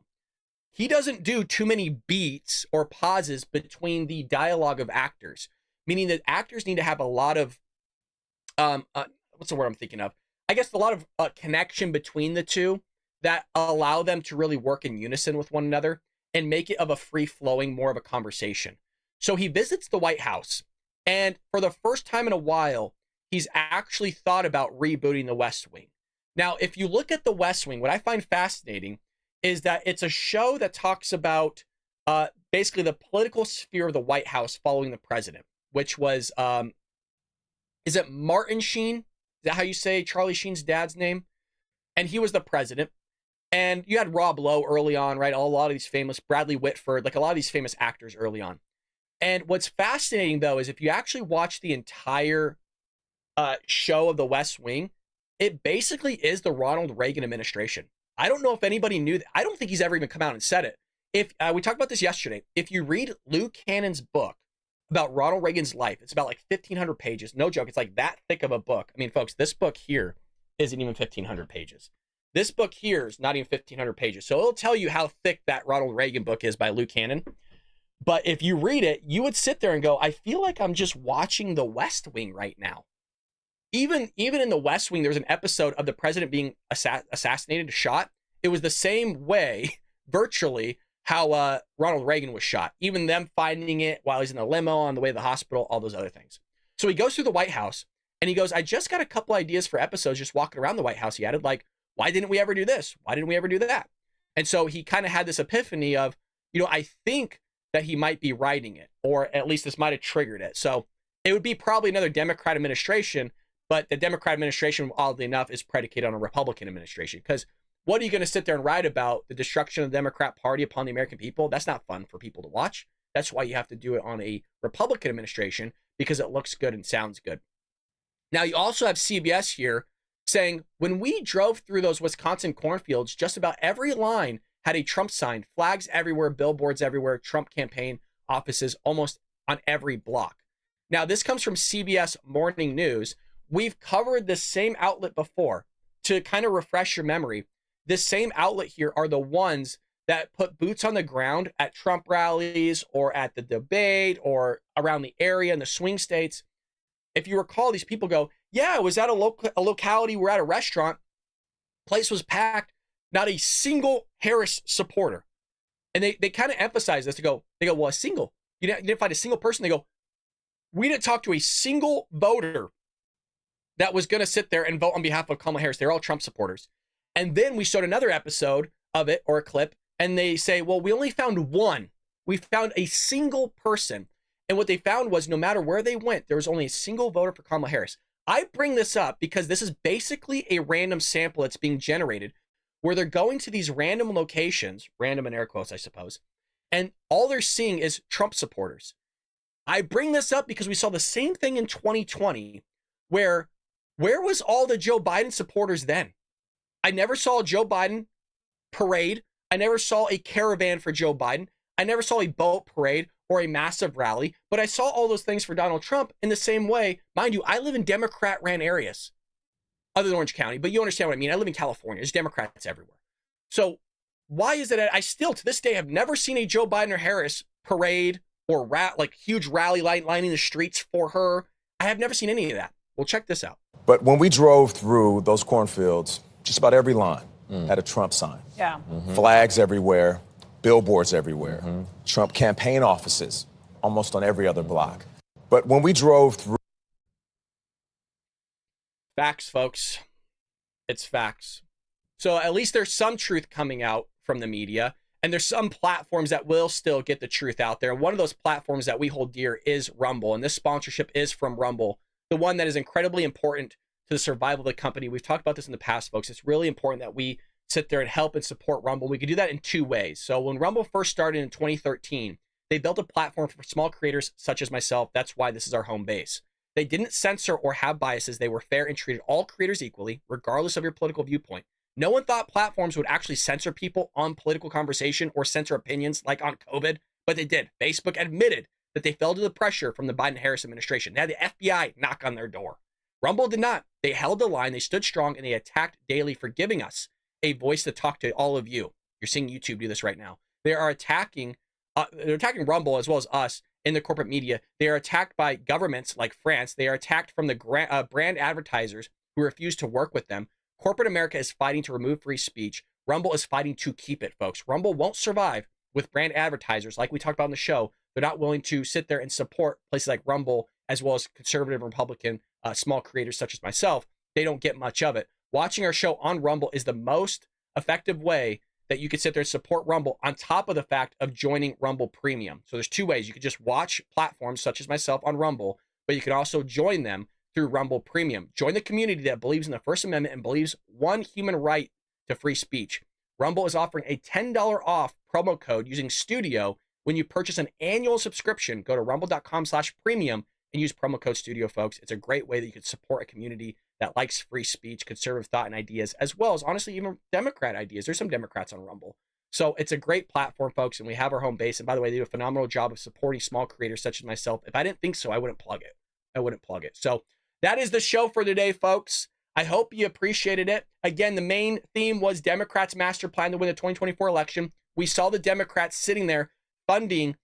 He doesn't do too many beats or pauses between the dialogue of actors, meaning that actors need to have a lot of, what's the word I'm thinking of? I guess a lot of connection between the two that allow them to really work in unison with one another and make it of a free-flowing, more of a conversation. So he visits the White House, and for the first time in a while, he's actually thought about rebooting the West Wing. Now, if you look at the West Wing, what I find fascinating is that it's a show that talks about basically the political sphere of the White House following the president, which was, is it Martin Sheen? Is that how you say Charlie Sheen's dad's name? And he was the president. And you had Rob Lowe early on, right? A lot of these famous, Bradley Whitford, like a lot of these famous actors early on. And what's fascinating, though, is if you actually watch the entire show of the West Wing, it basically is the Ronald Reagan administration. I don't know if anybody knew that. I don't think he's ever even come out and said it. If we talked about this yesterday, if you read Lou Cannon's book about Ronald Reagan's life, it's about like 1,500 pages. No joke. It's like that thick of a book. I mean, folks, this book here isn't even 1,500 pages. This book here is not even 1,500 pages. So it'll tell you how thick that Ronald Reagan book is by Lou Cannon. But if you read it, you would sit there and go, I feel like I'm just watching the West Wing right now. Even in the West Wing, there's an episode of the president being assassinated, shot. It was the same way, virtually, how Ronald Reagan was shot. Even them finding it while he's in the limo on the way to the hospital, all those other things. So he goes through the White House, and he goes, I just got a couple ideas for episodes just walking around the White House. He added, like, why didn't we ever do this? Why didn't we ever do that? And so he kind of had this epiphany of, you know, I think that he might be writing it, or at least this might have triggered it. So it would be probably another Democrat administration, but the Democrat administration, oddly enough, is predicated on a Republican administration. Because what are you going to sit there and write about? The destruction of the Democrat Party upon the American people? That's not fun for people to watch. That's why you have to do it on a Republican administration, because it looks good and sounds good. Now, you also have CBS here saying, when we drove through those Wisconsin cornfields, just about every line had a Trump sign, flags everywhere, billboards everywhere, Trump campaign offices, almost on every block. Now, this comes from CBS Morning News. We've covered the same outlet before. To kind of refresh your memory, this same outlet here are the ones that put boots on the ground at Trump rallies or at the debate or around the area in the swing states. If you recall, these people go, yeah, it was at a locality, we're at a restaurant, place was packed, not a single Harris supporter. And they kind of emphasize this. They go, well, you didn't find a single person. They go, we didn't talk to a single voter that was going to sit there and vote on behalf of Kamala Harris. They're all Trump supporters. And then we showed another episode of it, or a clip, and they say, well, we only found one. We found a single person. And what they found was no matter where they went, there was only a single voter for Kamala Harris. I bring this up because this is basically a random sample that's being generated where they're going to these random locations, random in air quotes, I suppose, and all they're seeing is Trump supporters. I bring this up because we saw the same thing in 2020 where was all the Joe Biden supporters then? I never saw a Joe Biden parade. I never saw a caravan for Joe Biden. I never saw a boat parade or a massive rally, but I saw all those things for Donald Trump in the same way. Mind you, I live in Democrat-ran areas other than Orange County, but you understand what I mean. I live in California. There's Democrats everywhere. So why is it that I still, to this day, have never seen a Joe Biden or Harris parade or like huge rally lining the streets for her? I have never seen any of that. Well, check this out. But when we drove through those cornfields, just about every line had a Trump sign. Yeah. Flags everywhere, billboards everywhere, Trump campaign offices almost on every other block. But when we drove through... Facts, folks. It's facts. So at least there's some truth coming out from the media, and there's some platforms that will still get the truth out there. One of those platforms that we hold dear is Rumble, and this sponsorship is from Rumble, the one that is incredibly important to the survival of the company. We've talked about this in the past, folks. It's really important that we sit there and help and support Rumble. We could do that in two ways. So when Rumble first started in 2013, they built a platform for small creators such as myself. That's why this is our home base. They didn't censor or have biases. They were fair and treated all creators equally, regardless of your political viewpoint. No one thought platforms would actually censor people on political conversation or censor opinions like on COVID, but they did. Facebook admitted that they fell to the pressure from the Biden-Harris administration. They had the FBI knock on their door. Rumble did not. They held the line, they stood strong, and they attacked daily for giving us a voice to talk to all of you. You're seeing YouTube do this right now. They are attacking Rumble as well as us in the corporate media. They are attacked by governments like France. They are attacked from the brand advertisers who refuse to work with them. Corporate America is fighting to remove free speech. Rumble is fighting to keep it, folks. Rumble won't survive with brand advertisers like we talked about in the show. They're not willing to sit there and support places like Rumble as well as conservative Republican small creators such as myself. They don't get much of it. Watching our show on Rumble is the most effective way that you could sit there and support Rumble on top of the fact of joining Rumble Premium. So there's two ways. You could just watch platforms such as myself on Rumble, but you can also join them through Rumble Premium. Join the community that believes in the First Amendment and believes one human right to free speech. Rumble is offering a $10 off promo code using Studio when you purchase an annual subscription. Go to rumble.com/premium and use promo code Studio, folks. It's a great way that you could support a community that likes free speech, conservative thought and ideas, as well as honestly even Democrat ideas. There's some Democrats on Rumble. So it's a great platform, folks, and we have our home base. And by the way, they do a phenomenal job of supporting small creators such as myself. If I didn't think so, I wouldn't plug it. So that is the show for today, folks. I hope you appreciated it. Again, the main theme was Democrats' master plan to win the 2024 election. We saw the Democrats sitting there funding,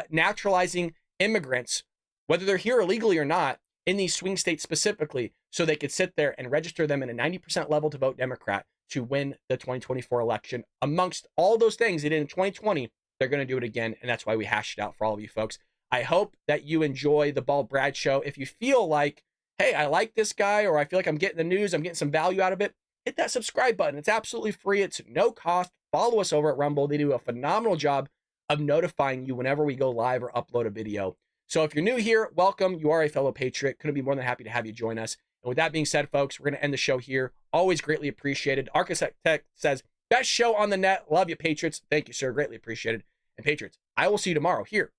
naturalizing immigrants, whether they're here illegally or not, in these swing states specifically, so they could sit there and register them in a 90% level to vote Democrat to win the 2024 election. Amongst all those things they did in 2020, they're going to do it again, and that's why we hashed it out for all of you folks. I hope that you enjoy the Bald Brad Show. If you feel like, hey, I like this guy, or I feel like I'm getting the news, I'm getting some value out of it, hit that subscribe button. It's absolutely free. It's no cost. Follow us over at Rumble. They do a phenomenal job of notifying you whenever we go live or upload a video. So if you're new here, welcome. You are a fellow patriot. Couldn't be more than happy to have you join us. And with that being said, folks, we're going to end the show here. Always greatly appreciated. Architect says, best show on the net. Love you, Patriots. Thank you, sir. Greatly appreciated. And Patriots, I will see you tomorrow here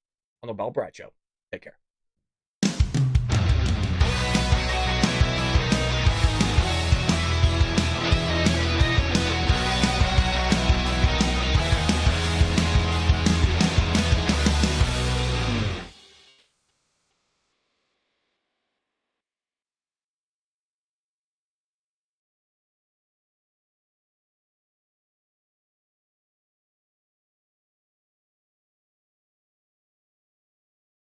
on the Bald Brad Show. Take care.